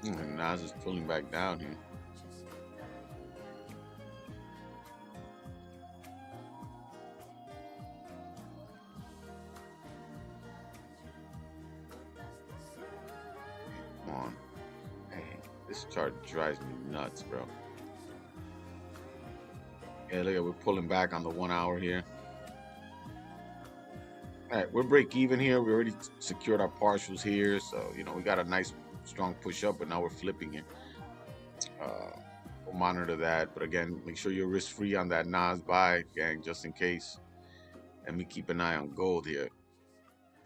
And Nas is pulling back down here. Come on. Hey, this chart drives me nuts, bro. Yeah, look at, we're pulling back on the 1 hour here. All right, we're break even here. We already secured our partials here, so you know we got a nice strong push up, but now we're flipping it. We'll monitor that, but again, make sure you're risk free on that Nas buy, gang, just in case. And we keep an eye on gold here.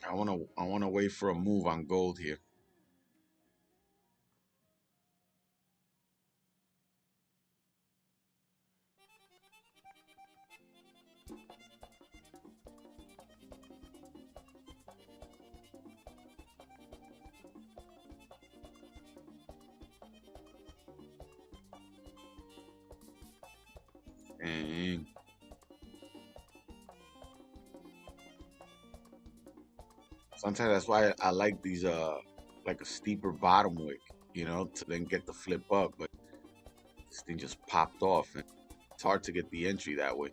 I wanna wait for a move on gold here. Sometimes that's why I like these like a steeper bottom wick, you know, to then get the flip up. But this thing just popped off, and it's hard to get the entry that way.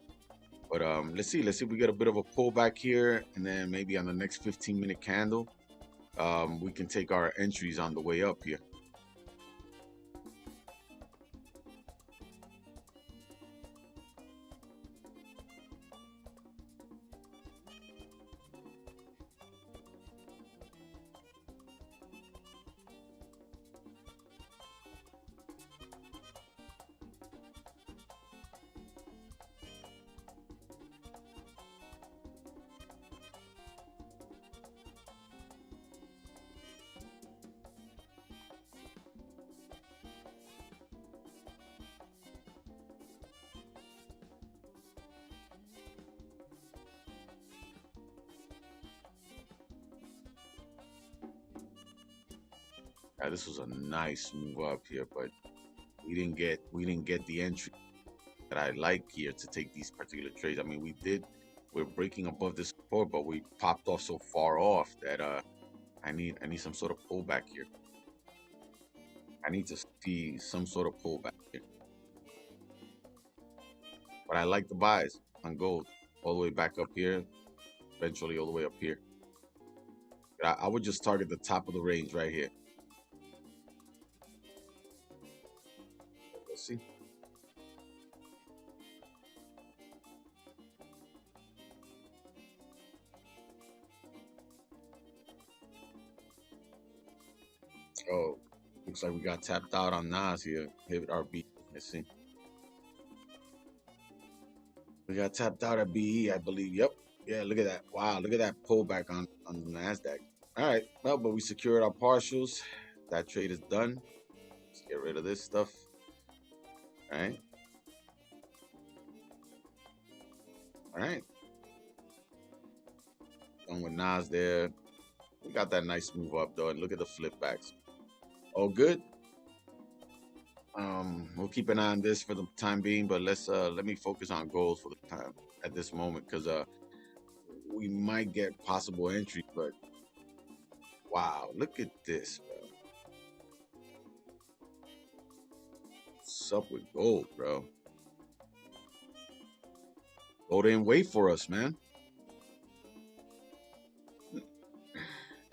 But let's see if we get a bit of a pullback here, and then maybe on the next 15-minute candle, we can take our entries on the way up here. This was a nice move up here, but we didn't get the entry that I like here to take these particular trades. I mean, we're breaking above this support, but we popped off so far off that I need some sort of pullback here. I need to see some sort of pullback here. But I like the buys on gold all the way back up here, eventually all the way up here. I would just target the top of the range right here. Let's see. Oh, looks like we got tapped out on NAS here. Hit our B. Let's see. We got tapped out at BE, I believe. Yep. Yeah, look at that. Wow, look at that pullback on the NASDAQ. All right. Well, but we secured our partials. That trade is done. Let's get rid of this stuff. All right. All right. Done with NAS there. We got that nice move up, though. And look at the flip backs. All good. We'll keep an eye on this for the time being, but let me focus on gold for the time at this moment, because we might get possible entry. But wow, look at this, bro. What's up with gold, bro? Gold didn't wait for us, man.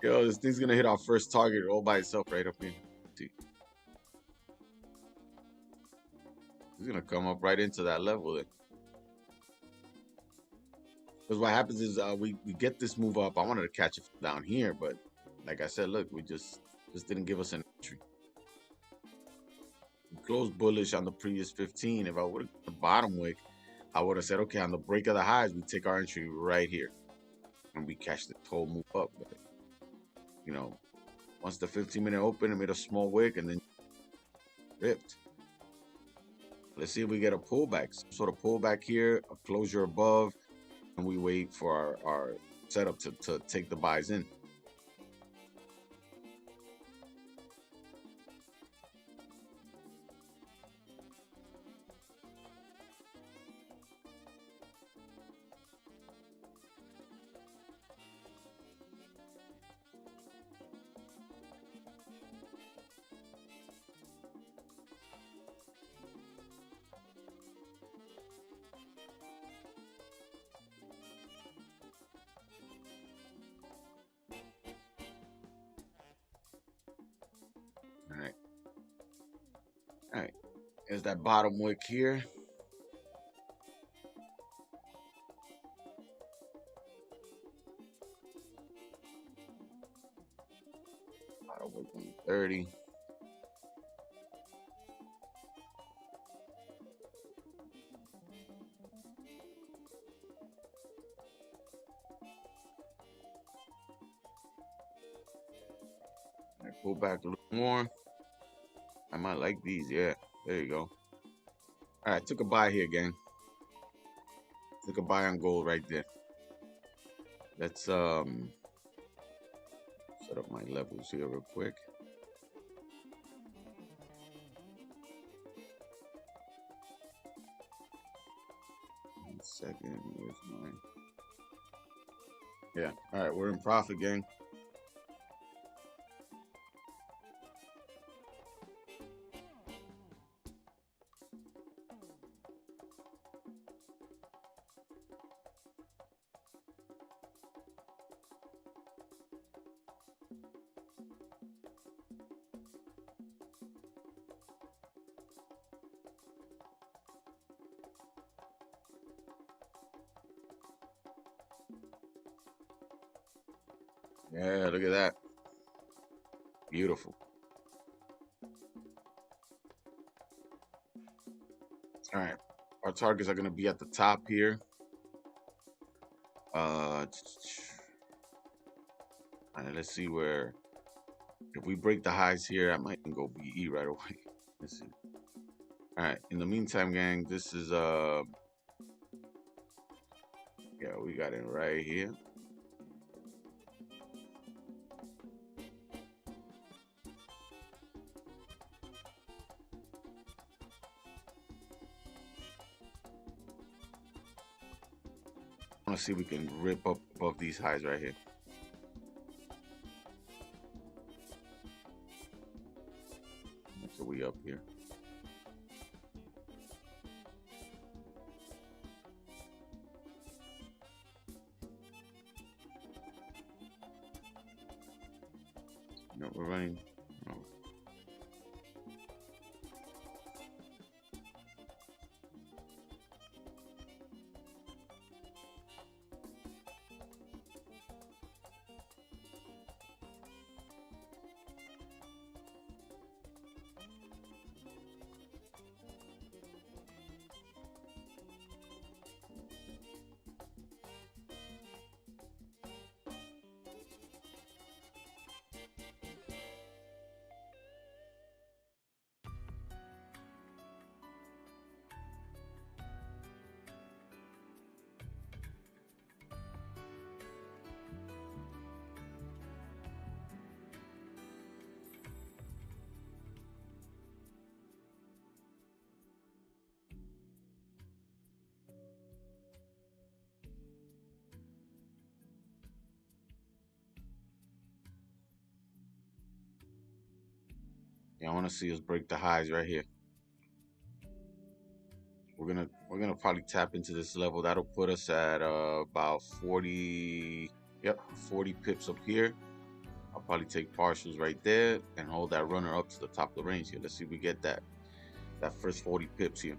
Yo, this thing's gonna hit our first target all by itself right up here. See. It's gonna come up right into that level there. Because what happens is we get this move up. I wanted to catch it down here, but like I said, look, we just didn't give us an entry. We closed bullish on the previous 15. If I would have the bottom wick, I would have said, okay, on the break of the highs, we take our entry right here, and we catch the whole move up. But you know, once the 15-minute open, it made a small wick and then ripped. Let's see if we get a pullback, some sort of pullback here, a closure above, and we wait for our setup to take the buys in. All right, there's that bottom wick here. Bottom wick 130. I pull back a little more. I might like these, yeah. There you go. All right, took a buy here, gang. Took a buy on gold right there. Let's set up my levels here real quick. One second, where's mine? Yeah, all right, we're in profit, gang. Yeah, look at that. Beautiful. All right. Our targets are going to be at the top here. All right, let's see where, if we break the highs here, I might even go BE right away. Let's see. All right. In the meantime, gang, this is yeah, we got it right here. I want to see if we can rip up above these highs right here. So we up here. No, we're running. No. Yeah, I want to see us break the highs right here. We're gonna probably tap into this level. That'll put us at about 40. Yep, 40 pips up here. I'll probably take partials right there and hold that runner up to the top of the range here. Let's see if we get that first 40 pips here.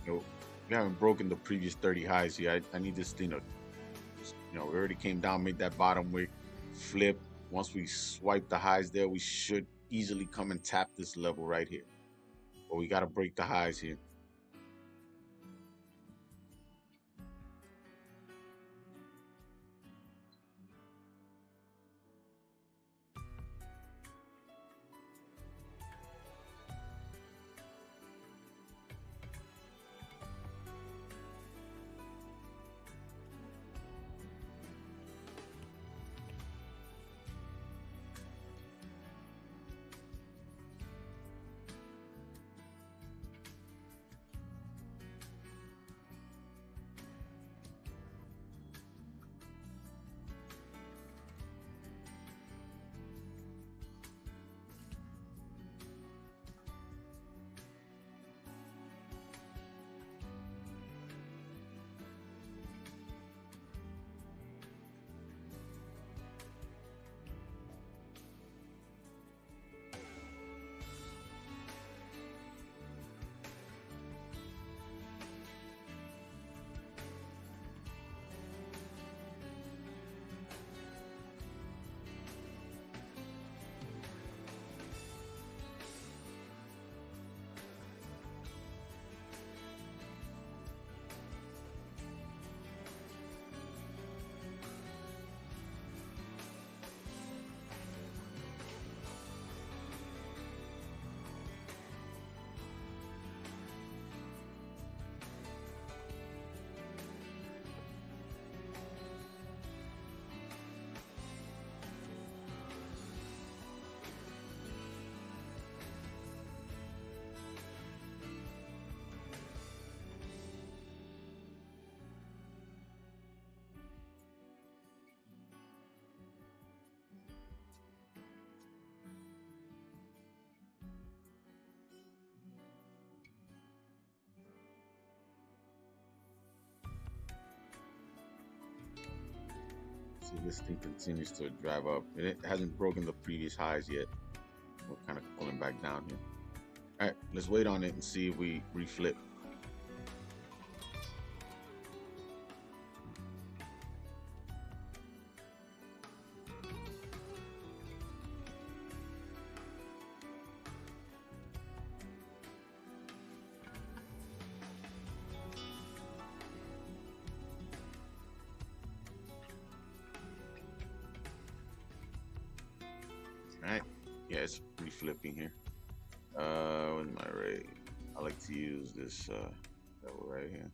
You know, we haven't broken the previous 30 highs here. I need this thing to, we already came down, made that bottom wick, flip. Once we swipe the highs there, we should easily come and tap this level right here. But we got to break the highs here. if this thing continues to drive up. It hasn't broken the previous highs yet. We're kind of pulling back down here. All right, let's wait on it and see if we reflip. All right, yeah, it's reflipping here. What's my rate? I like to use this level right here.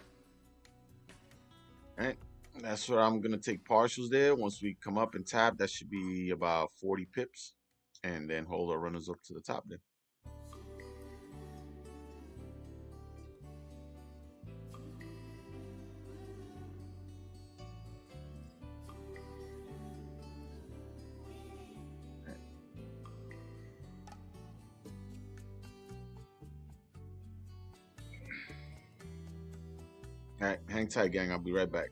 All right, that's where I'm gonna take partials there. Once we come up and tap, that should be about 40 pips, and then hold our runners up to the top then. All right, hang tight, gang. I'll be right back.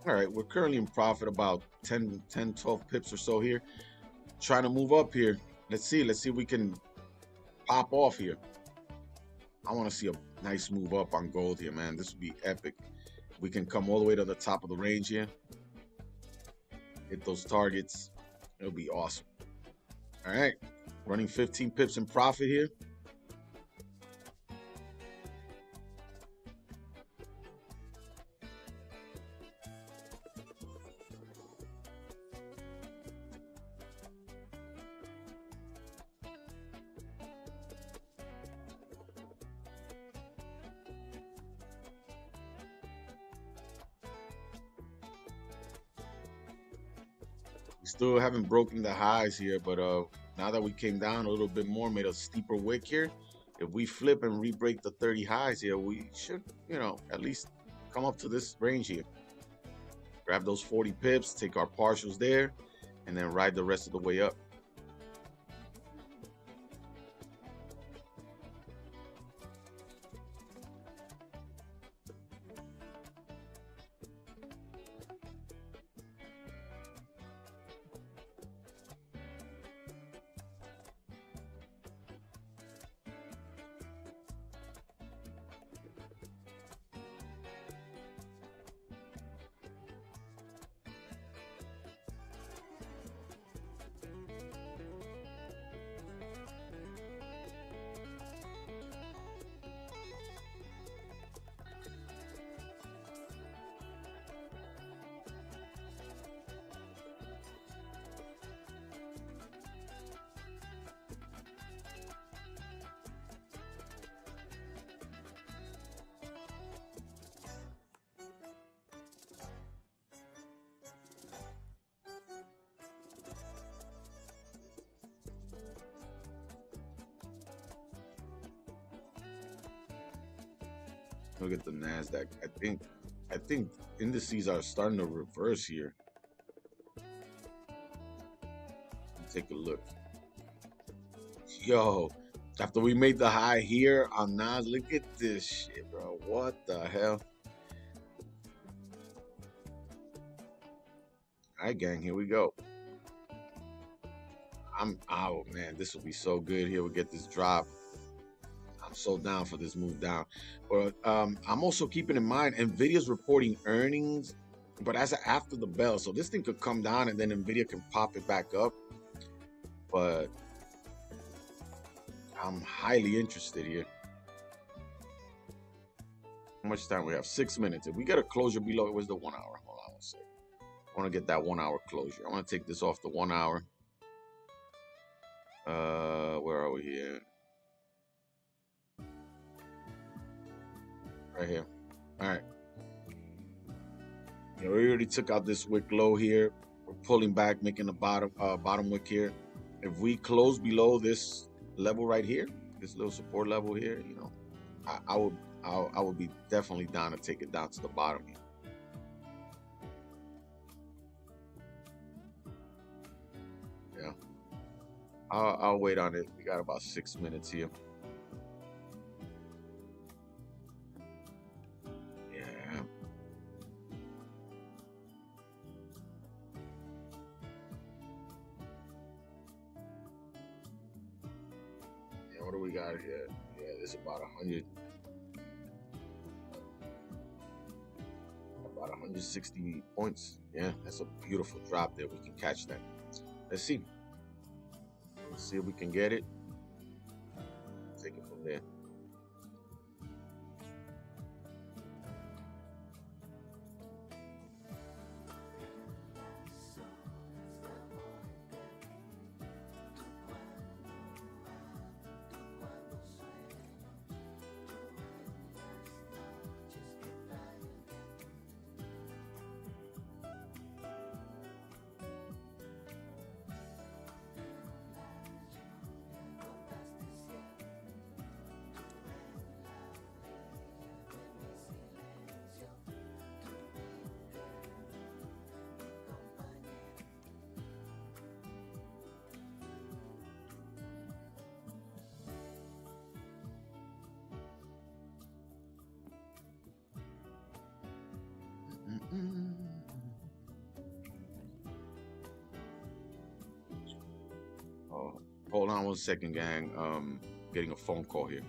All right, we're currently in profit about 12 pips or so here. Trying to move up here. Let's see if we can pop off here. I want to see a nice move up on gold here, man. This would be epic. We can come all the way to the top of the range here. Hit those targets. It'll be awesome. All right, running 15 pips in profit here. Still haven't broken the highs here, but now that we came down a little bit more, made a steeper wick here, if we flip and re-break the 30 highs here, we should, you know, at least come up to this range here. Grab those 40 pips, take our partials there, and then ride the rest of the way up. Look at the NASDAQ. I think indices are starting to reverse here. Take a look. Yo, after we made the high here on Nas, look at this shit, bro. What the hell? All right, gang, here we go. Oh man, this will be so good here. We get this drop. I'm so down for this move down. But I'm also keeping in mind Nvidia's reporting earnings, but as after the bell, so this thing could come down and then Nvidia can pop it back up. But I'm highly interested here. How much time we have? 6 minutes. If we get a closure below, it was the 1 hour. Hold on one second. I want to get that 1 hour closure. I want to take this off the 1 hour. Where are we here? Right here. All right. Yeah, we already took out this wick low here. We're pulling back, making the bottom wick here. If we close below this level right here, this little support level here, you know, I would be definitely down to take it down to the bottom here. Yeah, I'll wait on it. We got about 6 minutes here. Yeah. Yeah, what do we got here? Yeah, this is about 100. About 160 points. Yeah, that's a beautiful drop there. We can catch that. Let's see. Let's see if we can get it. Take it from there. Hold on 1 second, gang. Getting a phone call here.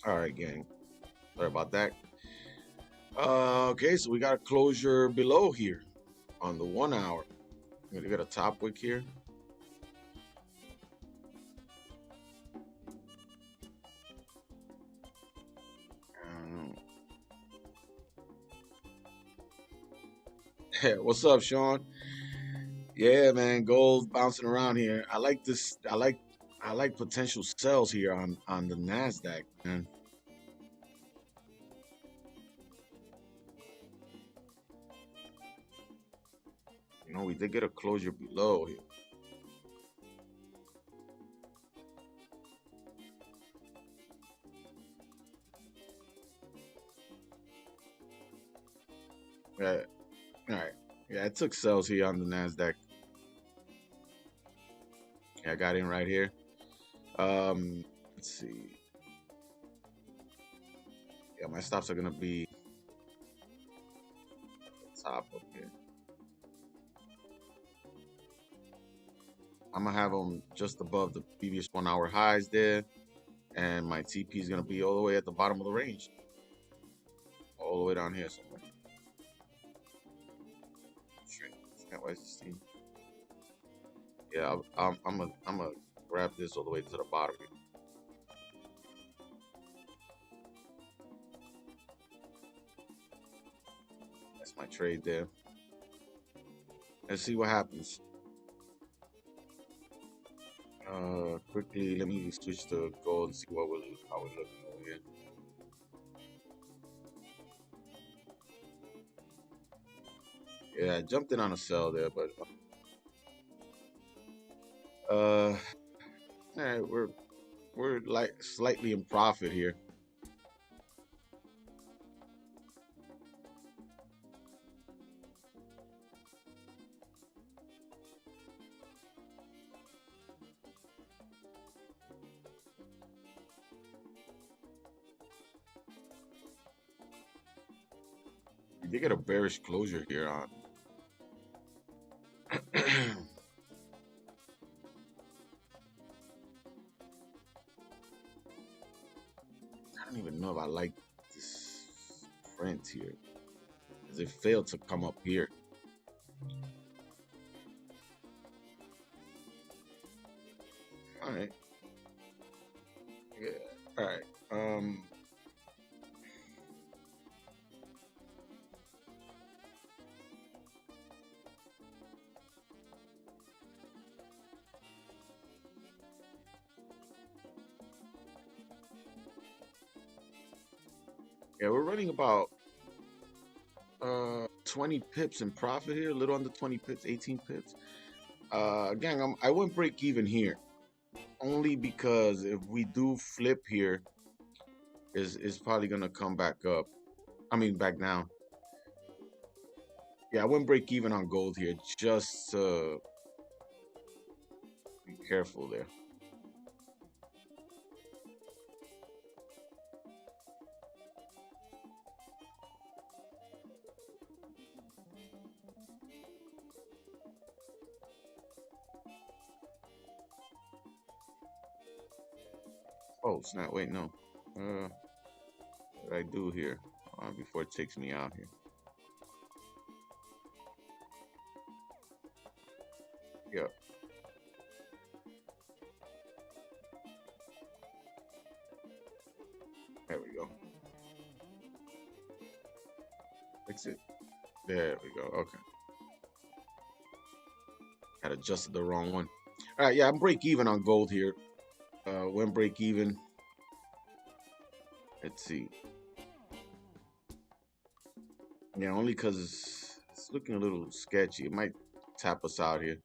All right, gang. Sorry about that. Okay, so we got a closure below here on the 1 hour. We got a top wick here. What's up, Sean? Yeah, man, gold's bouncing around here. I like this. I like potential sells here on the Nasdaq, man. You know, we did get a closure below here. Yeah, all right. Yeah, it took sells here on the Nasdaq. Yeah, I got in right here. Let's see. Yeah, my stops are gonna be at the top up here. I'm gonna have them just above the previous 1 hour highs there, and my TP is gonna be all the way at the bottom of the range, all the way down here somewhere. NAS100. Yeah, I'm gonna grab this all the way to the bottom here. That's my trade there. Let's see what happens. Quickly, let me switch to gold and see how we're looking over here. Yeah, I jumped in on a sell there, but all right, we're like slightly in profit here. We did get a bearish closure here on. I don't even know if I like this print here, because it failed to come up here. All right. Yeah. All right. Yeah, we're running about 20 pips in profit here, a little under 20 pips, 18 pips. Again, I wouldn't break even here, only because if we do flip here, is probably gonna come back up. I mean, back down. Yeah, I wouldn't break even on gold here. Just be careful there. Oh snap! Wait, no. What did I do here? Before it takes me out here. Yep. There we go. Fix it. There we go. Okay. Had adjusted the wrong one. All right. Yeah, I'm break even on gold here. When break even. Let's see. Yeah, only because it's looking a little sketchy. It might tap us out here.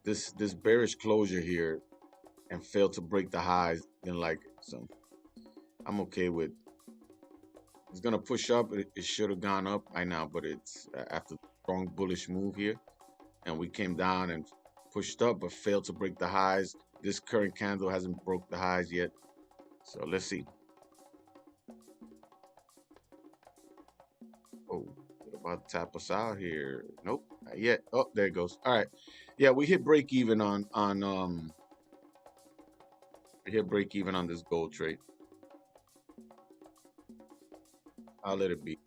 This bearish closure here and failed to break the highs. Didn't like it, so I'm okay with. It's gonna push up. It should have gone up by now, but it's after the strong bullish move here, and we came down and pushed up, but failed to break the highs. This current candle hasn't broke the highs yet, so let's see. Oh, about to tap us out here. Nope, not yet. Oh, there it goes. All right, yeah, we hit break even on we hit break even on this gold trade. I'll let it be.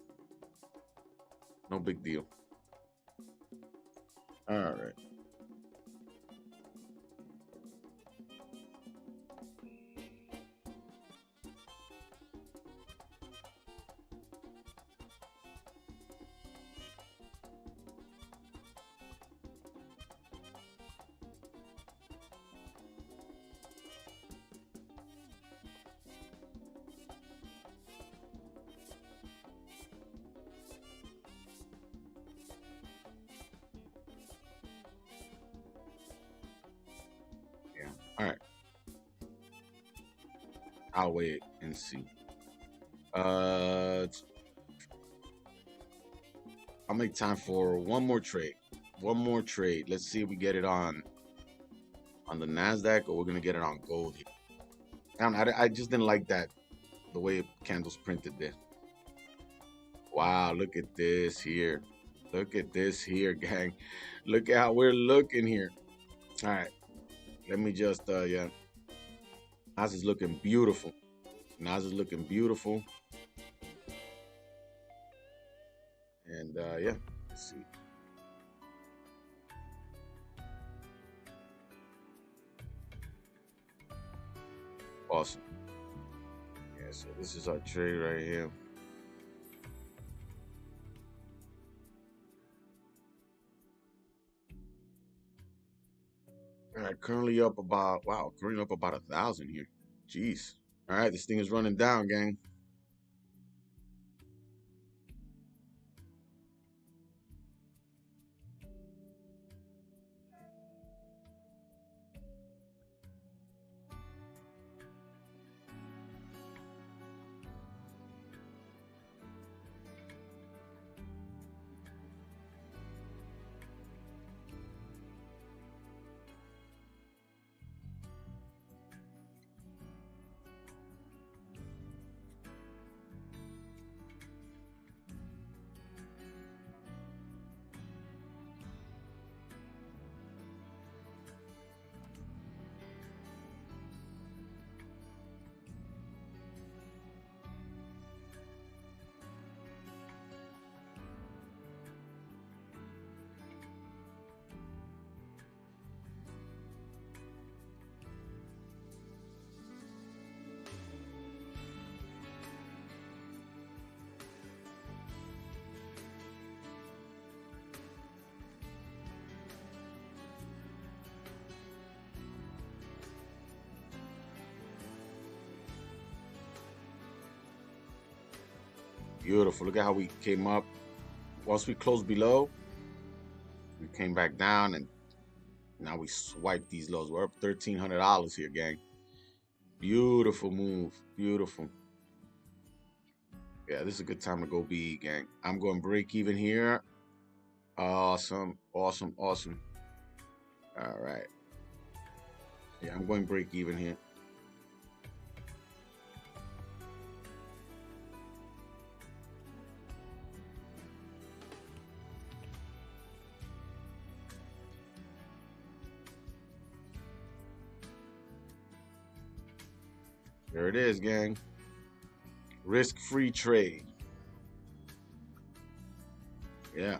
No big deal. All right. Yeah. All right. I'll wait and see. I'll make time for one more trade. One more trade. Let's see if we get it on the Nasdaq, or we're gonna get it on gold here. I just didn't like that the way candles printed there. Wow, look at this here. Look at this here, gang. Look at how we're looking here. All right, let me just yeah. Nas is looking beautiful. Nas is looking beautiful. And yeah, let's see. Awesome. Yeah, so this is our trade right here. All right, currently up about, wow, currently up about 1,000 here. Jeez. All right, this thing is running down, gang. Beautiful. Look at how we came up. Once we closed below, we came back down, and now we swiped these lows. We're up $1,300 here, gang. Beautiful move. Beautiful. Yeah, this is a good time to go B, gang. I'm going break even here. Awesome. Awesome. Awesome. All right. Yeah, I'm going break even here. There it is, gang. Risk-free trade. Yeah.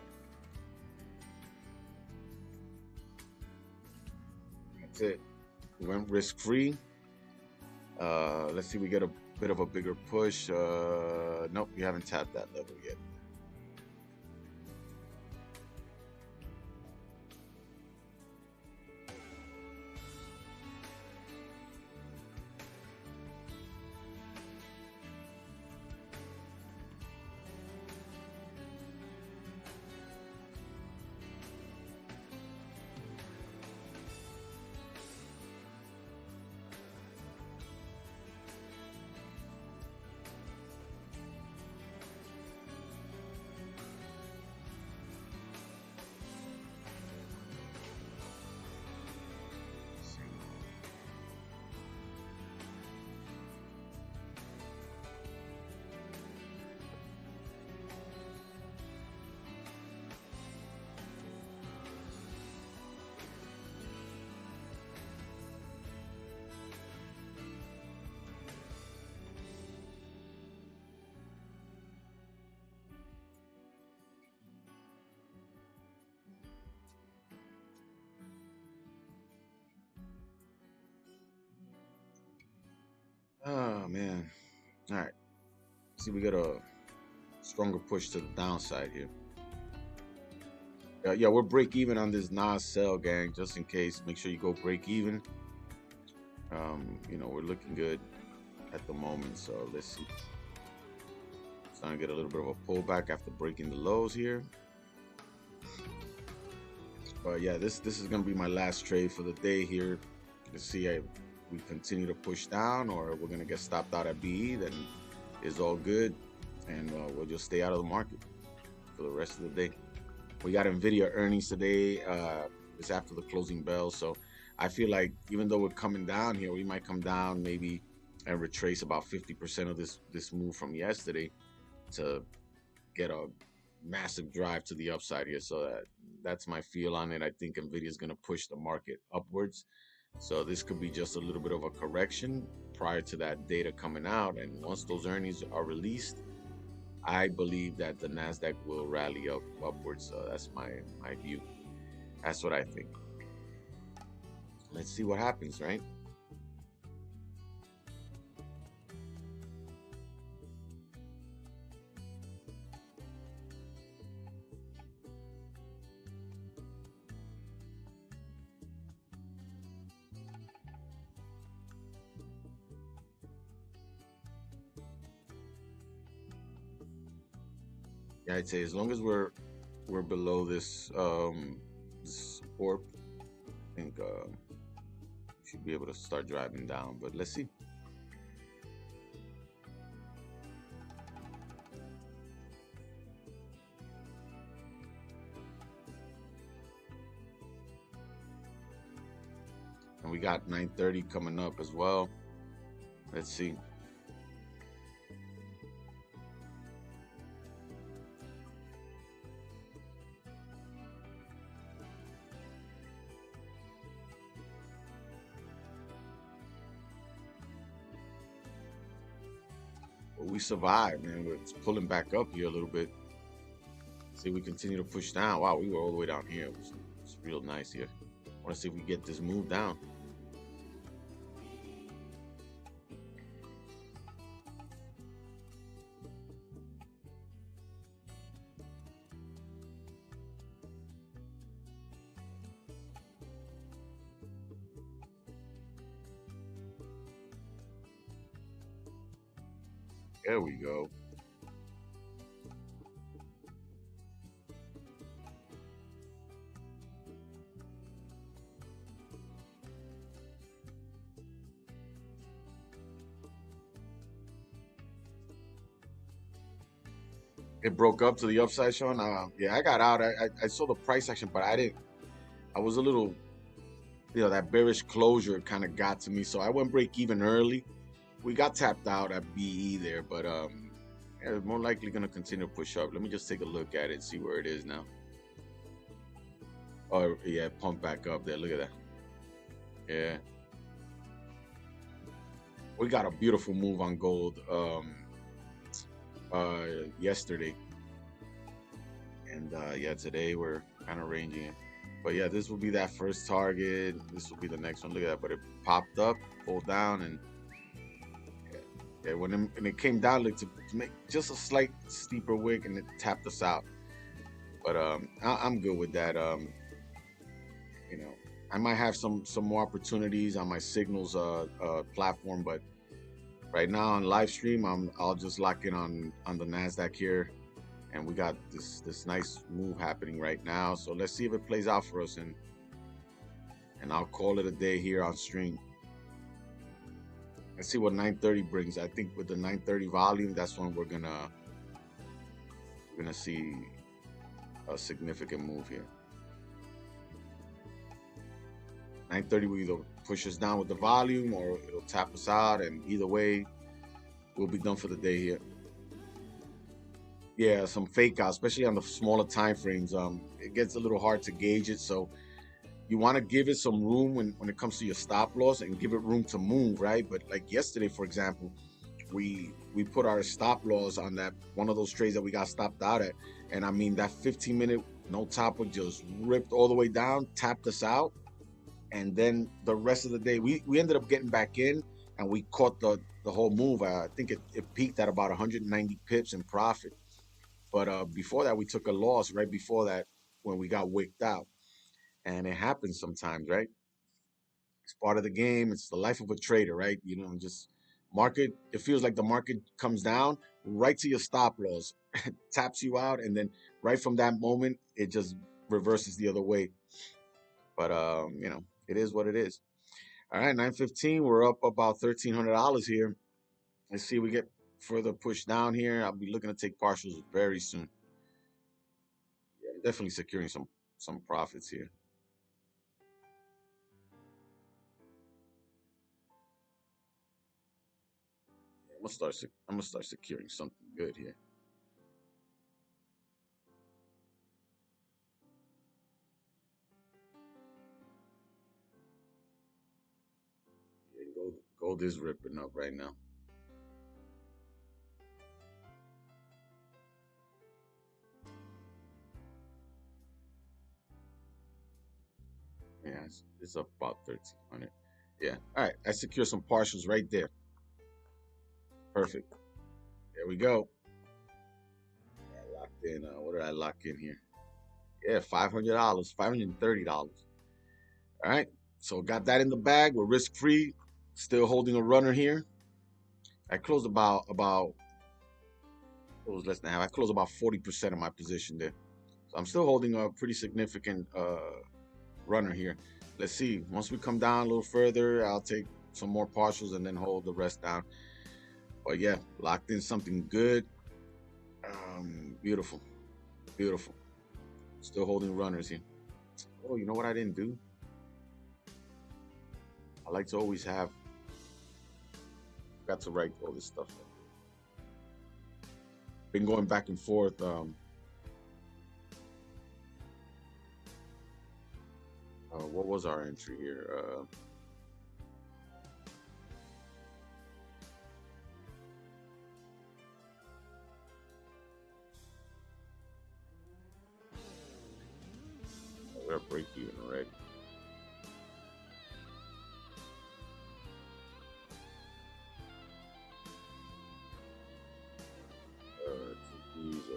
That's it. We went risk-free. Let's see, we get a bit of a bigger push. Nope, we haven't tapped that level yet. Oh man. All right. See, we got a stronger push to the downside here. Yeah, we're break even on this NAS sell, gang. Just in case, make sure you go break even. You know, we're looking good at the moment, so let's see. Starting to get a little bit of a pullback after breaking the lows here. But yeah, this is gonna be my last trade for the day here. Let's see if we continue to push down or we're gonna get stopped out at BE. Then it's all good, and we'll just stay out of the market for the rest of the day. We got Nvidia earnings today. It's after the closing bell, so I feel like even though we're coming down here, we might come down maybe and retrace about 50% of this move from yesterday to get a massive drive to the upside here. So that's my feel on it. I think Nvidia is going to push the market upwards. So this could be just a little bit of a correction prior to that data coming out. And once those earnings are released, I believe that the Nasdaq will rally upwards. So that's my view. That's what I think. Let's see what happens, right? Yeah, I'd say as long as we're below this support, I think should be able to start driving down. But let's see. And we got 9:30 coming up as well. Let's see. But we survived, man. We're pulling back up here a little bit. See, we continue to push down. Wow, we were all the way down here. It's real nice here. I want to see if we get this move down. There we go. It broke up to the upside, Sean. Yeah, I got out. I saw the price action, but I didn't. I was a little, that bearish closure kind of got to me, so I went break even early. We got tapped out at BE there, but yeah, it's more likely going to continue to push up. Let me just take a look at it, see where it is now. Oh yeah, pump back up there. Look at that. Yeah, we got a beautiful move on gold yesterday, and yeah, today we're kind of ranging it. But yeah, this will be that first target. This will be the next one. Look at that. But it popped up, pulled down, and yeah, when it came down, like to make just a slight steeper wick, and it tapped us out. But I'm good with that. You know, I might have some more opportunities on my signals platform, but right now on live stream, I'll just lock in on the Nasdaq here, and we got this nice move happening right now. So let's see if it plays out for us, and I'll call it a day here on stream. Let's see what 9:30 brings. I think with the 9:30 volume, that's when we're gonna see a significant move here. 9:30 will either push us down with the volume or it'll tap us out, and either way, we'll be done for the day here. Yeah, some fake out, especially on the smaller time frames. It gets a little hard to gauge it, so you want to give it some room when it comes to your stop loss, and give it room to move, right? But like yesterday, for example, we put our stop loss on that one of those trades that we got stopped out at, and I mean that 15-minute no topper just ripped all the way down, tapped us out, and then the rest of the day we ended up getting back in, and we caught the whole move. I think it peaked at about 190 pips in profit. But before that, we took a loss right before that when we got wicked out. And it happens sometimes, right? It's part of the game. It's the life of a trader, right? Just market. It feels like the market comes down right to your stop loss, taps you out, and then right from that moment, it just reverses the other way. But it is what it is. All right, 9:15. We're up about $1,300 here. Let's see if we get further pushed down here. I'll be looking to take partials very soon. Yeah, I'm definitely securing some profits here. I'm gonna start securing something good here. Gold is ripping up right now. Yeah, it's up about 1,300. Yeah. All right. I secure some partials right there. Perfect. There we go. I locked in. What did I lock in here? Yeah, $500, $530. All right. So got that in the bag. We're risk free. Still holding a runner here. I closed about it was less than half. I closed about 40% of my position there. So I'm still holding a pretty significant runner here. Let's see. Once we come down a little further, I'll take some more partials and then hold the rest down. But yeah, locked in something good. Beautiful. Beautiful. Still holding runners here. Oh, you know what I didn't do? I like to always have, got to write all this stuff up. Been going back and forth. What was our entry here? We're at break even already. These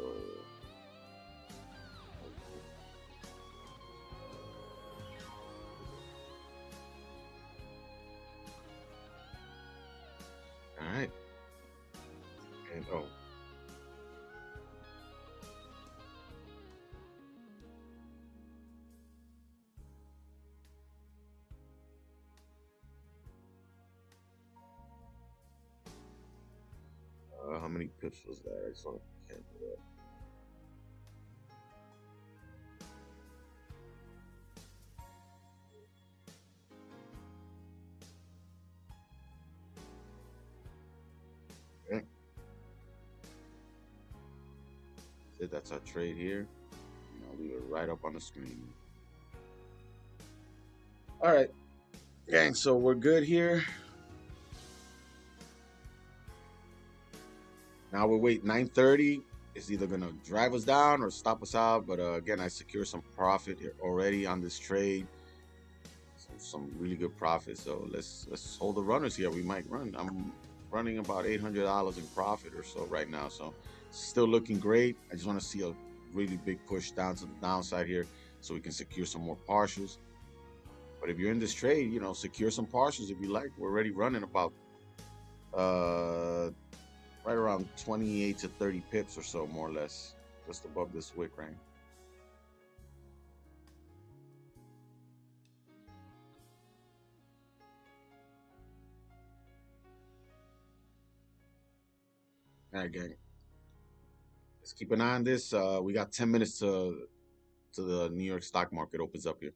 all right. And how many pips was that? I just want to cancel that. Okay. That's our trade here. And I'll leave it right up on the screen. All right, gang. So we're good here. Now we wait 9:30. It's either gonna drive us down or stop us out. But again, I secure some profit already on this trade. Some really good profit. So let's hold the runners here. We might run. I'm running about $800 in profit or so right now. So still looking great. I just want to see a really big push down to the downside here so we can secure some more partials. But if you're in this trade, you know, secure some partials if you like. We're already running about right around 28 to 30 pips or so, more or less, just above this wick range. All right, gang. Let's keep an eye on this. We got 10 minutes to the New York stock market opens up here.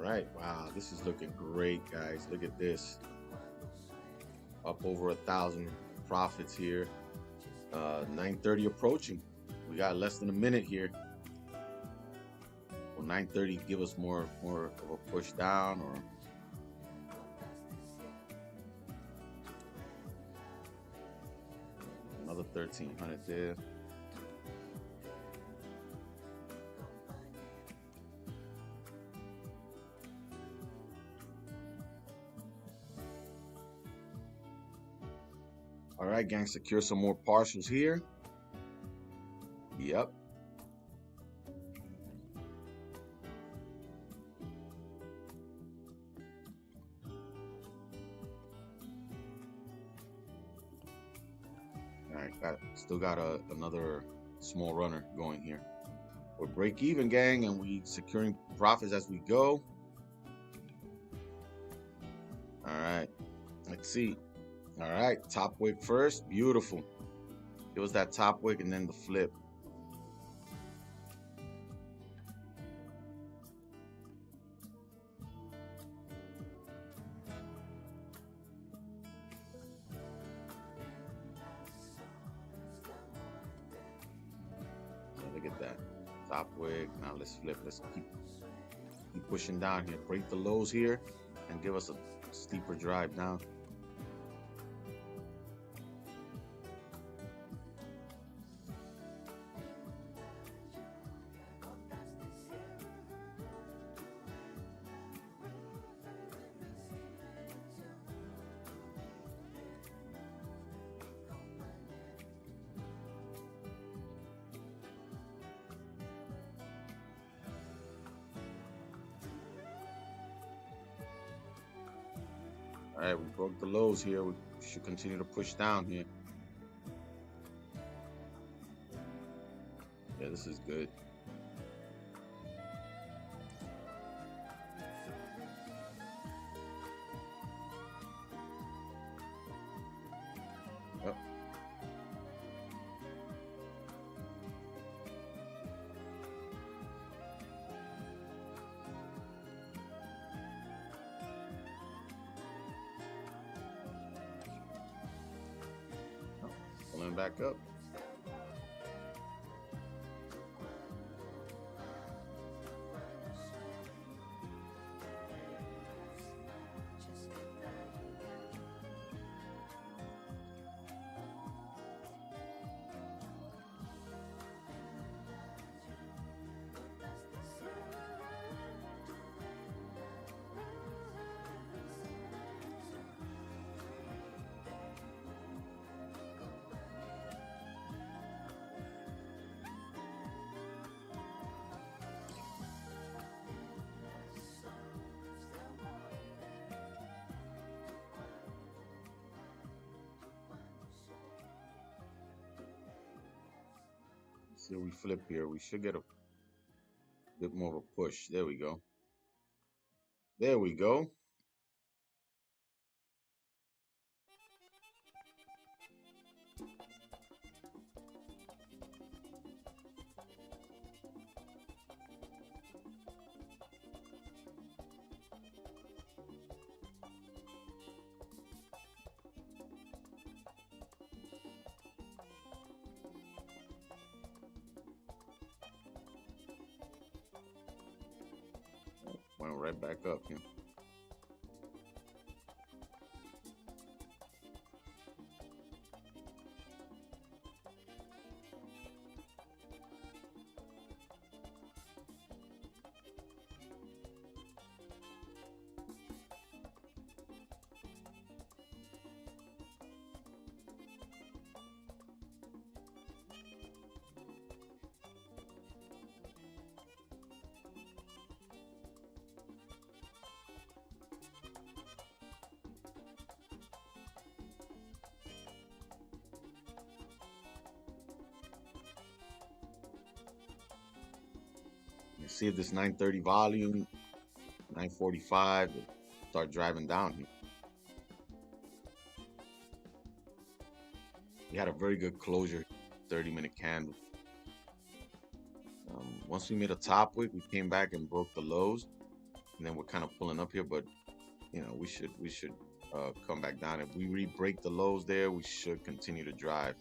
right, wow, this is looking great, guys. Look at this, up over 1,000 profits here. 9:30 approaching. We got less than a minute here. Will 9:30 give us more of a push down, or another 1,300 there? All right, gang, secure some more partials here. Yep. All right, still got another small runner going here. We're break even, gang, and we securing profits as we go. All right, let's see. All right, top wick first. Beautiful. It was that top wick and then the flip. So look at that. Top wick. Now let's flip. Let's keep pushing down here. Break the lows here and give us a steeper drive down. All right, we broke the lows here. We should continue to push down here. Yeah, this is good. Yep. Pulling back up. See, we flip here. We should get a bit more of a push. There we go. There we go. Went right back up here. You see if this 930 volume, 945, start driving down here. We had a very good closure, 30-minute candle. Once we made a top wick, we came back and broke the lows. and then we're kind of pulling up here, but you know, we should come back down. If we re-break the lows there, we should continue to drive.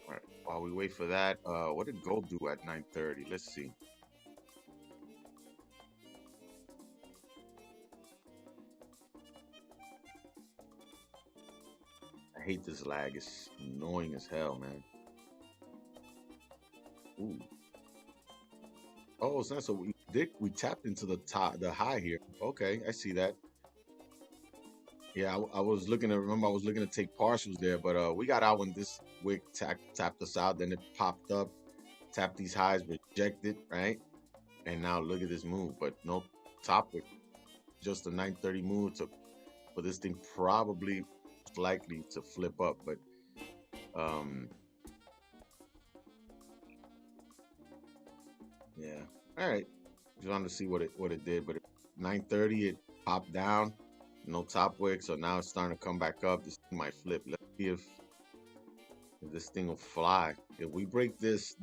All right, while we wait for that, what did gold do at 9:30? Let's see. I hate this lag. It's annoying as hell, man. Ooh. Oh, it's not so we tapped into the top, the high here. Okay, I see that. Yeah, I was looking to remember I was looking to take partials there, but we got out when this wick tapped us out. Then it popped up, tapped these highs, rejected, right? And now look at this move, but no top wick, just a 9:30 move to for this thing probably likely to flip up, but um, yeah. All right, just wanted to see what it did, but at 9:30 it popped down, no top wick, so now it's starting to come back up. This thing might flip. Let's see if this thing will fly. If we break this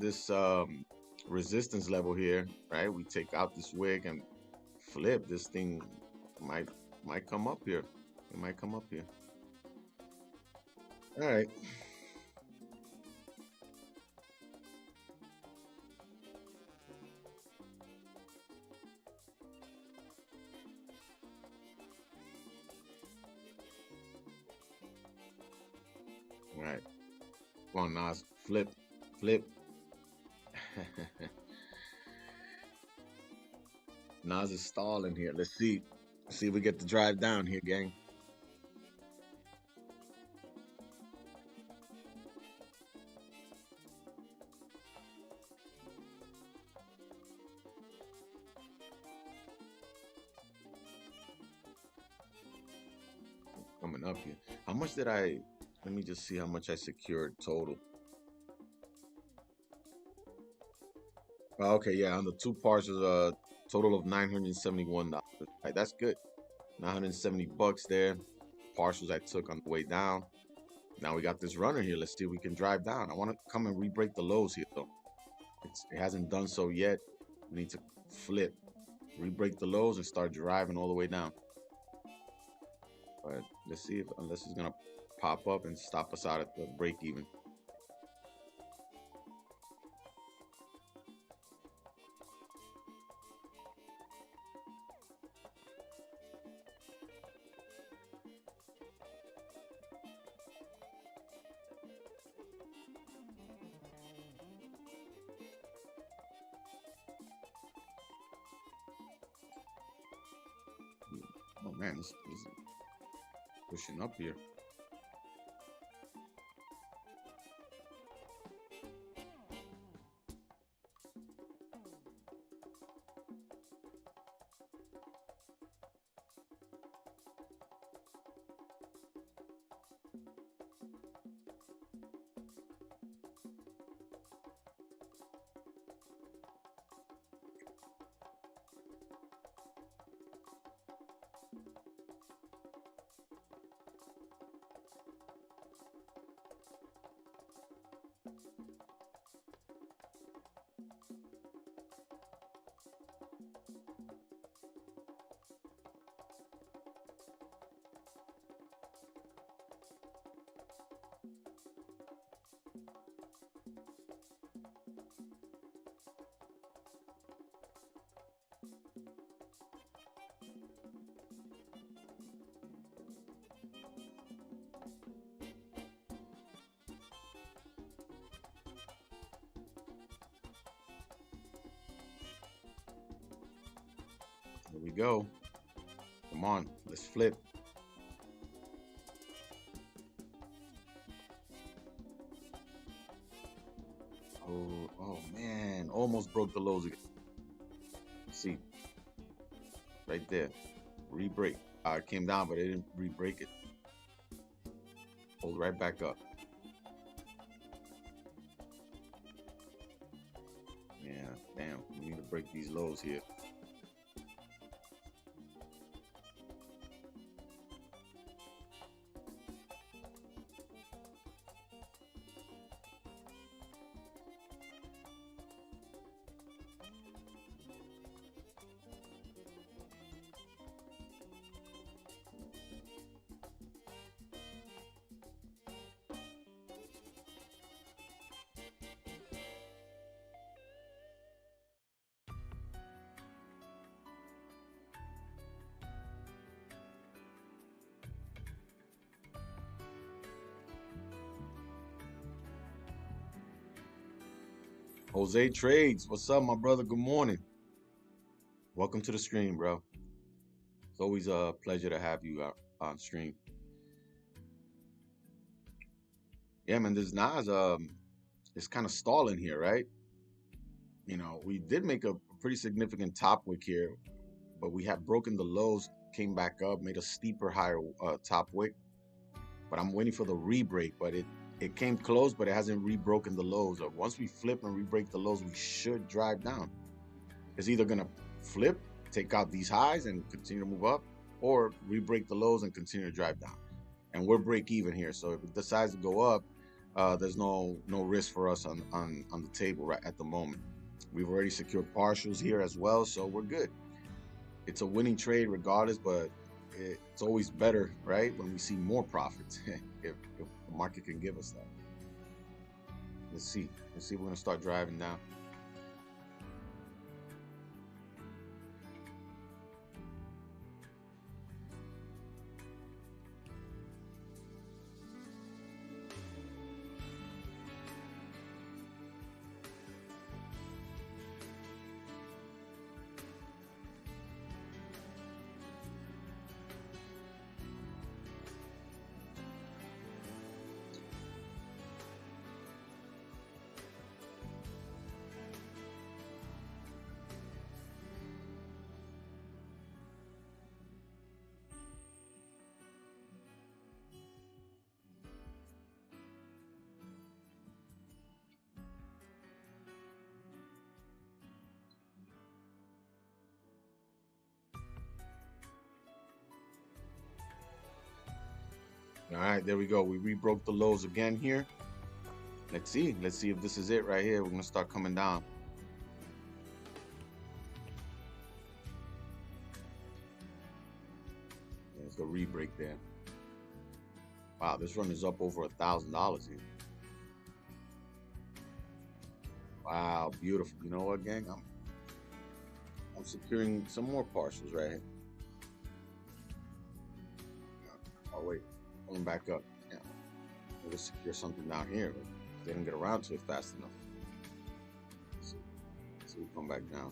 resistance level here, right? We take out this wick and flip. This thing might might come up here. It might come up here. All right. All right. Come on, Nas. Flip. Flip. Nas is stalling here. Let's see. See if we get the drive down here, gang. Coming up here. How much did I? Let me just see how much I secured total. Okay, yeah, on the two partials, total of $971. Right, that's good. 970 bucks there. Partials I took on the way down. Now we got this runner here. Let's see if we can drive down. I want to come and re-break the lows here, though. It hasn't done so yet. We need to flip, re-break the lows, and start driving all the way down. But let's see if unless it's gonna pop up and stop us out at the break even. Oh man, this is pushing up here. we go. Come on, let's flip. Oh man, almost broke the lows again. See, right there, re-break. It came down, but it didn't re-break it. Hold right back up. Yeah, damn, we need to break these lows here. Jose Trades, what's up, my brother? Good morning. Welcome to the stream, bro. It's always a pleasure to have you on stream. Yeah, man, this NAS is kind of stalling here, right? You know, we did make a pretty significant top wick here, but we have broken the lows, came back up, made a steeper, higher top wick. But I'm waiting for the re-break, but it came close, but it hasn't re-broken the lows. Once we flip and re-break the lows, we should drive down. It's either gonna flip, take out these highs and continue to move up, or re-break the lows and continue to drive down. And we're break even here, so if it decides to go up, there's no risk for us on the table right at the moment. We've already secured partials here as well, so we're good. It's a winning trade regardless, but it's always better, right, when we see more profits if the market can give us that. Let's see. We're gonna start driving now. All right, there we go. We re-broke the lows again here. Let's see if this is it right here. We're gonna start coming down. There's the re-break there. Wow, this run is up over $1,000 here. Wow, beautiful. You know what, gang? I'm securing some more partials right here. Oh wait, pulling back up. Yeah, we'll secure something down here. But they didn't get around to it fast enough. So we come back down.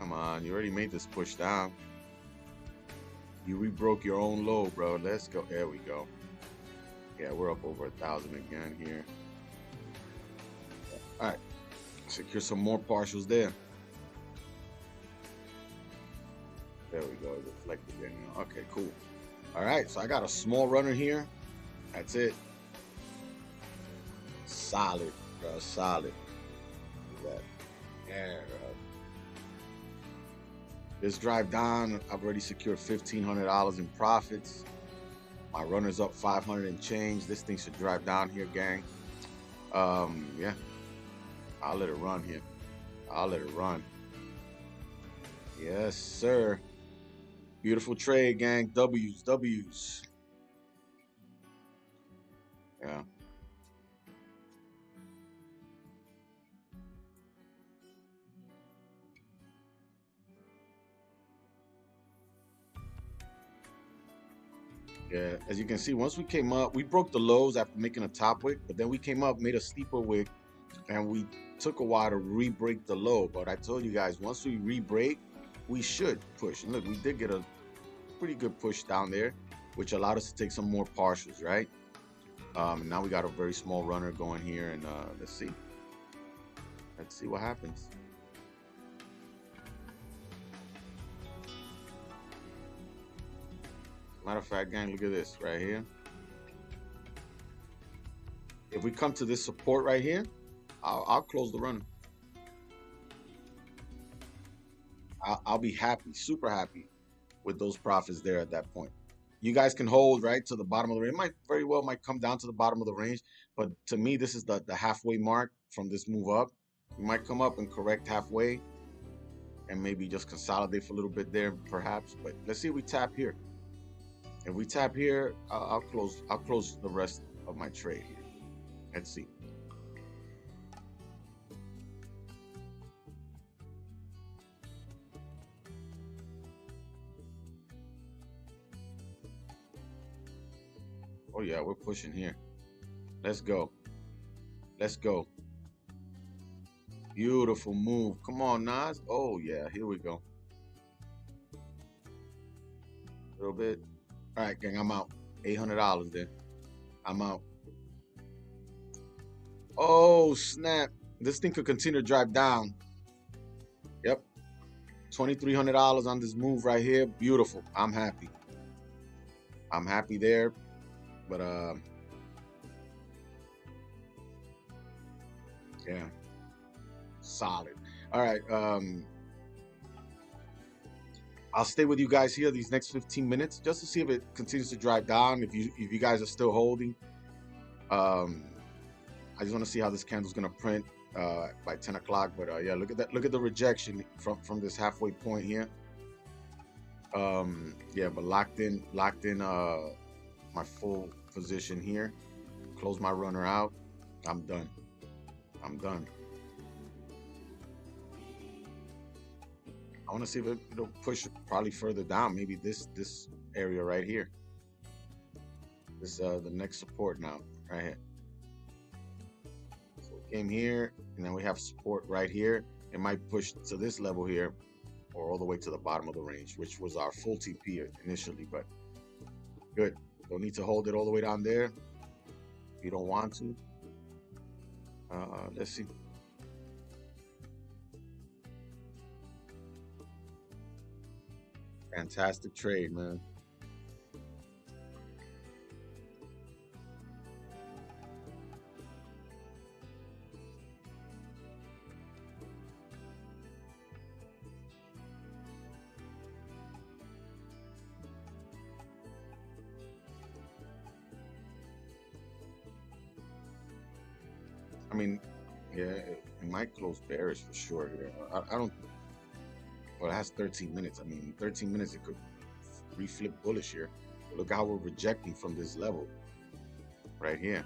Come on, you already made this push down. You re-broke your own low, bro. Let's go. There we go. Yeah, we're up over 1,000 again here. All right, secure some more partials there. There we go. Reflect again. Okay, cool. All right, so I got a small runner here. That's it. Solid, bro. Solid. Look at that. Yeah, bro. This drive down, I've already secured $1,500 in profits. My runner's up 500 and change. This thing should drive down here, gang. Yeah, I'll let it run here. I'll let it run. Yes, sir. Beautiful trade, gang. W's. Yeah. Yeah, as you can see, once we came up, we broke the lows after making a top wick, but then we came up, made a steeper wick, and we took a while to re-break the low. But I told you guys, once we re-break, we should push. And look, we did get a pretty good push down there, which allowed us to take some more partials, right? Now we got a very small runner going here, and let's see what happens. Matter of fact, gang, look at this right here. If we come to this support right here, I'll close the run. I'll be happy, super happy with those profits there at that point. You guys can hold right to the bottom of the range. It might very well come down to the bottom of the range, but to me, this is the halfway mark from this move up. We might come up and correct halfway and maybe just consolidate for a little bit there, perhaps. But let's see if we tap here. If we tap here, I'll close the rest of my trade here. Let's see. Oh yeah, we're pushing here. Let's go. Let's go. Beautiful move. Come on, Nas. Oh yeah, here we go. A little bit. All right, gang, I'm out. $800 then. I'm out. Oh, snap. This thing could continue to drive down. Yep. $2,300 on this move right here. Beautiful. I'm happy. I'm happy there. But, yeah. Solid. All right. I'll stay with you guys here these next 15 minutes just to see if it continues to drive down. If you guys are still holding, I just want to see how this candle's gonna print by 10 o'clock. But yeah, look at that. Look at the rejection from this halfway point here. Yeah, but locked in my full position here. Close my runner out. I'm done. I'm done. I want to see if it'll push probably further down. Maybe this area right here. This the next support now, right here. So it came here, and then we have support right here. It might push to this level here, or all the way to the bottom of the range, which was our full TP initially. But good. Don't need to hold it all the way down there if you don't want to. Let's see. Fantastic trade, man. I mean, yeah, it might close bearish for sure here. I don't. Well, it has 13 minutes. I mean, 13 minutes, it could reflip bullish here. Look how we're rejecting from this level right here.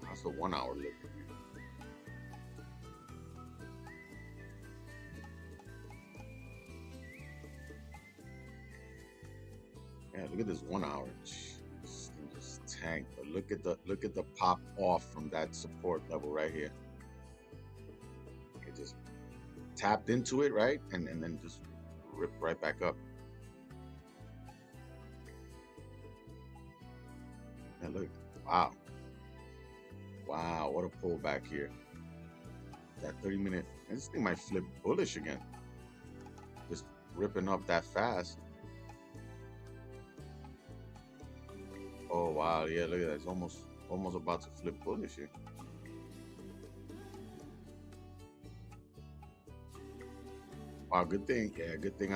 That's a 1 hour look. Yeah, look at this 1 hour. Just tank. But look at the pop off from that support level right here. It just tapped into it, right? And then just ripped right back up. And look, wow. Wow, what a pullback here. That 30-minute, this thing might flip bullish again. Just ripping up that fast. Oh wow, yeah, look at that. It's almost about to flip bullish here. Wow, good thing. Yeah, good thing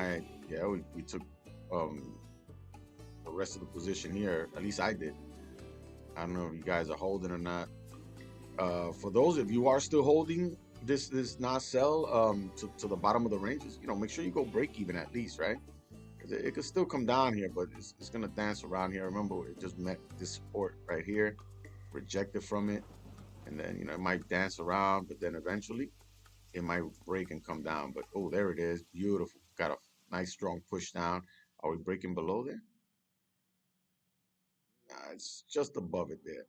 we took the rest of the position here. At least I did. I don't know if you guys are holding or not. For those of you who are still holding this not sell to the bottom of the ranges, make sure you go break even at least, right? It could still come down here, but it's gonna dance around here. Remember, it just met this support right here, rejected from it, and then it might dance around, but then eventually it might break and come down. But oh, there it is. Beautiful. Got a nice strong push down. Are we breaking below there? Nah, it's just above it there.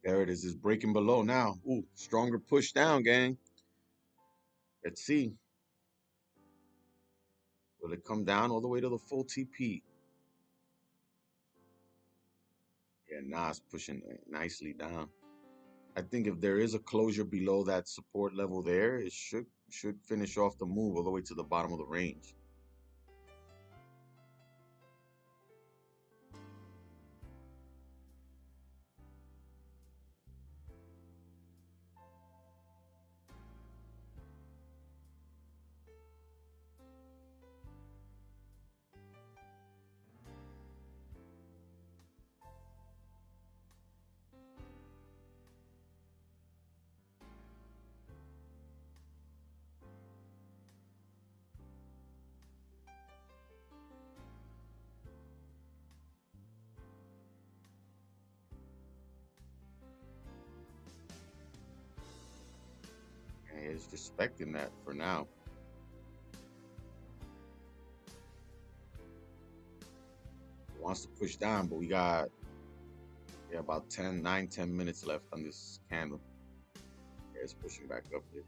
There it is. It's breaking below now. Ooh, stronger push down, gang. Let's see. Will it come down all the way to the full TP? Yeah, nah, it's pushing nicely down. I think if there is a closure below that support level there, it should finish off the move all the way to the bottom of the range. And it's respecting that for now. It wants to push down, but we got about 10 minutes left on this candle. Yeah, it's pushing back up here.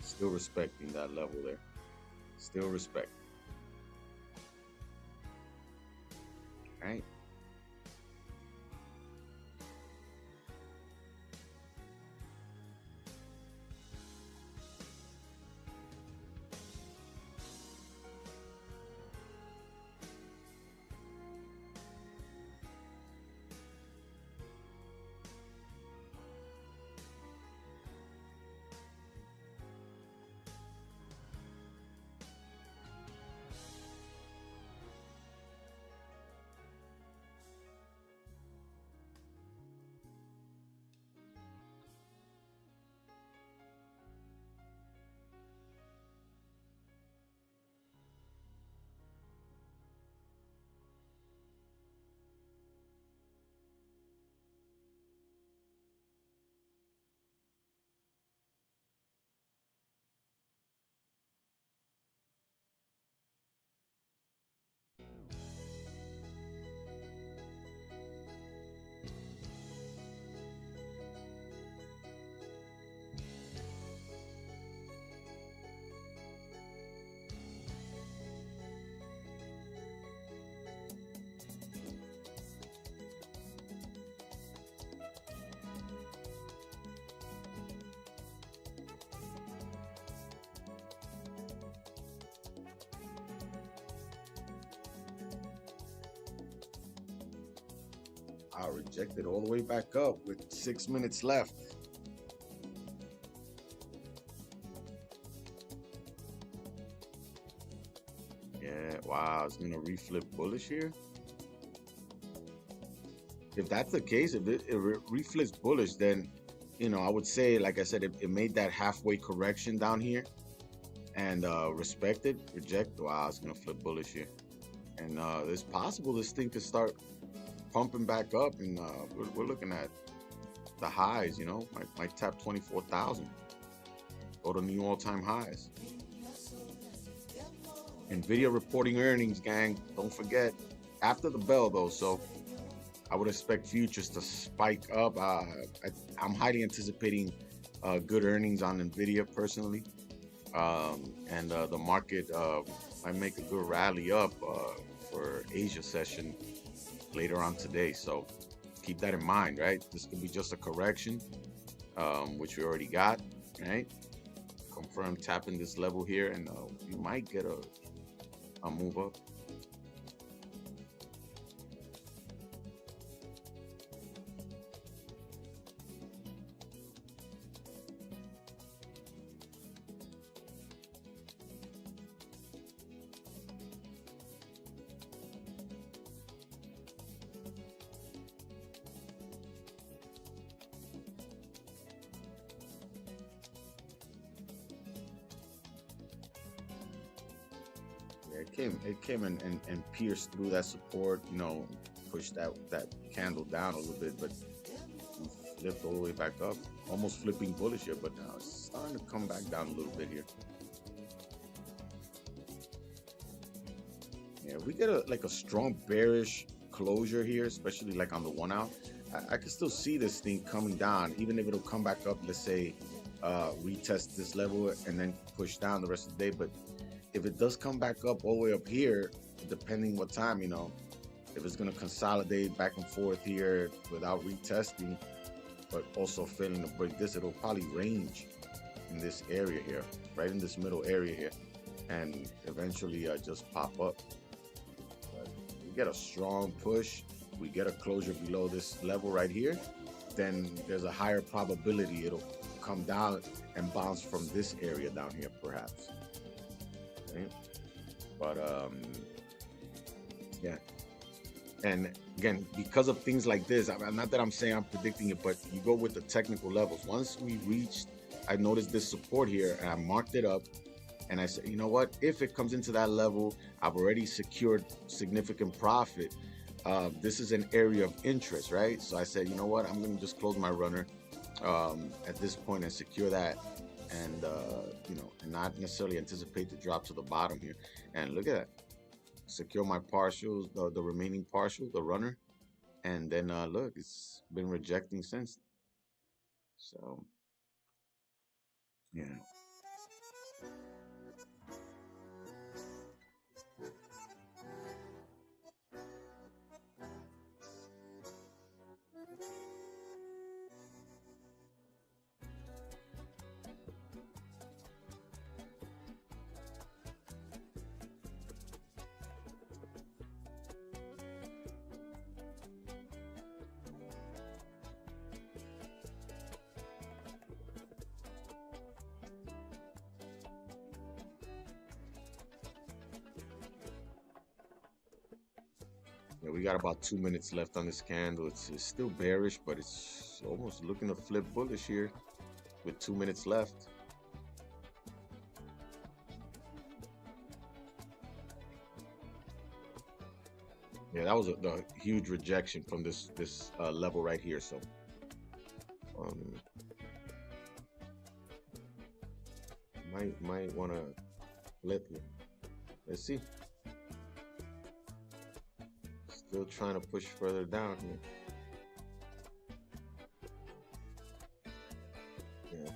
Still respecting that level there. Still respect. All right. Rejected all the way back up with 6 minutes left. Yeah, wow, it's gonna reflip bullish here. If that's the case, if it reflips bullish, then I would say, like I said, it made that halfway correction down here and respected, reject. Wow, it's gonna flip bullish here, and it's possible this thing could start pumping back up, and we're looking at the highs. Might tap 24,000, go to new all-time highs. Nvidia reporting earnings, gang. Don't forget, after the bell though, so I would expect futures to spike up. I'm highly anticipating good earnings on Nvidia personally, and the market might make a good rally up for Asia session later on today. So keep that in mind, right? This could be just a correction, which we already got, right? Confirm tapping this level here, and you might get a move up. It came and pierced through that support, pushed that candle down a little bit, but flipped all the way back up, almost flipping bullish here, but now it's starting to come back down a little bit here. Yeah, we get a strong bearish closure here, especially like on the 1 hour. I can still see this thing coming down, even if it'll come back up, let's say retest this level and then push down the rest of the day. But if it does come back up all the way up here, depending what time, if it's going to consolidate back and forth here without retesting, but also failing to break this, it'll probably range in this area here, right in this middle area here, and eventually just pop up. But we get a strong push, we get a closure below this level right here, then there's a higher probability it'll come down and bounce from this area down here, perhaps. Right? But yeah, and again, because of things like this, not that I'm saying I'm predicting it, but you go with the technical levels. Once we reached, I noticed this support here, and I marked it up, and I said, you know what, if it comes into that level, I've already secured significant profit. This is an area of interest, right? So I said, you know what, I'm going to just close my runner at this point and secure that, and and not necessarily anticipate the drop to the bottom here. And look at that, secure my partials, the remaining partial, the runner, and then look, it's been rejecting since. So yeah. Yeah, we got about 2 minutes left on this candle. It's still bearish, but it's almost looking to flip bullish here with 2 minutes left. Yeah, that was a huge rejection from this level right here. So might want to flip it. Let's see. Still trying to push further down here. Yeah.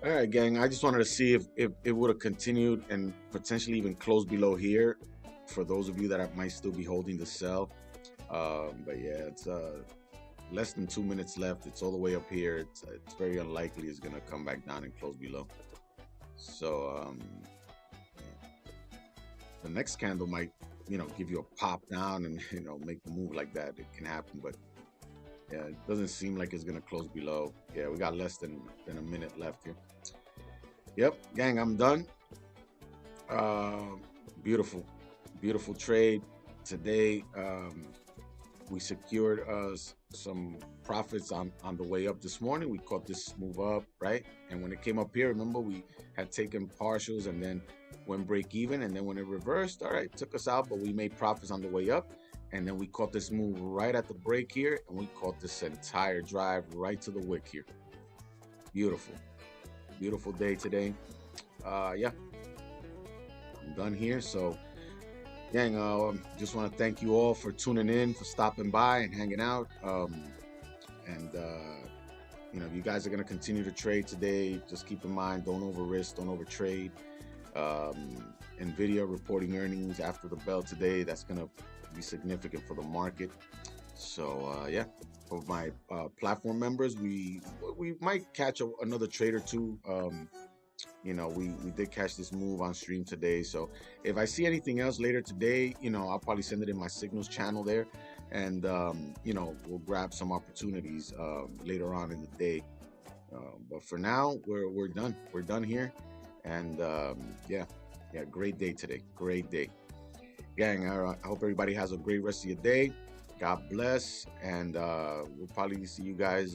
All right, gang. I just wanted to see if it would have continued and potentially even closed below here for those of you that might still be holding the sell. But yeah, it's less than 2 minutes left. It's all the way up here. It's very unlikely it's going to come back down and close below. So the next candle might give you a pop down and make the move like that. It can happen, but yeah, it doesn't seem like it's gonna close below. Yeah, we got less than a minute left here. Yep, gang, I'm done. Uh, beautiful, beautiful trade today. We secured some profits on the way up this morning. We caught this move up, right? And when it came up here, remember we had taken partials and then went break even, and then when it reversed, all right, took us out, but we made profits on the way up. And then we caught this move right at the break here, and we caught this entire drive right to the wick here. Beautiful, beautiful day today. Yeah, I'm done here. So, gang, just want to thank you all for tuning in, for stopping by and hanging out. And if you guys are going to continue to trade today, just keep in mind, don't over risk, don't over trade. Nvidia reporting earnings after the bell today. That's going to be significant for the market. So yeah, for my platform members, we might catch another trade or two. We did catch this move on stream today. So if I see anything else later today, I'll probably send it in my signals channel there, and we'll grab some opportunities later on in the day. But for now, we're done. We're done here, and yeah, great day today. Great day, gang. I hope everybody has a great rest of your day. God bless, and we'll probably see you guys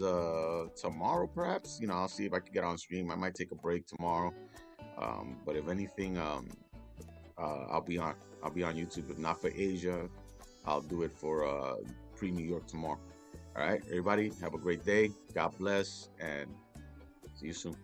tomorrow, perhaps. I'll see if I can get on stream. I might take a break tomorrow, but if anything, I'll be on YouTube. If not for Asia, I'll do it for pre-New York tomorrow. All right, everybody, have a great day. God bless, and see you soon.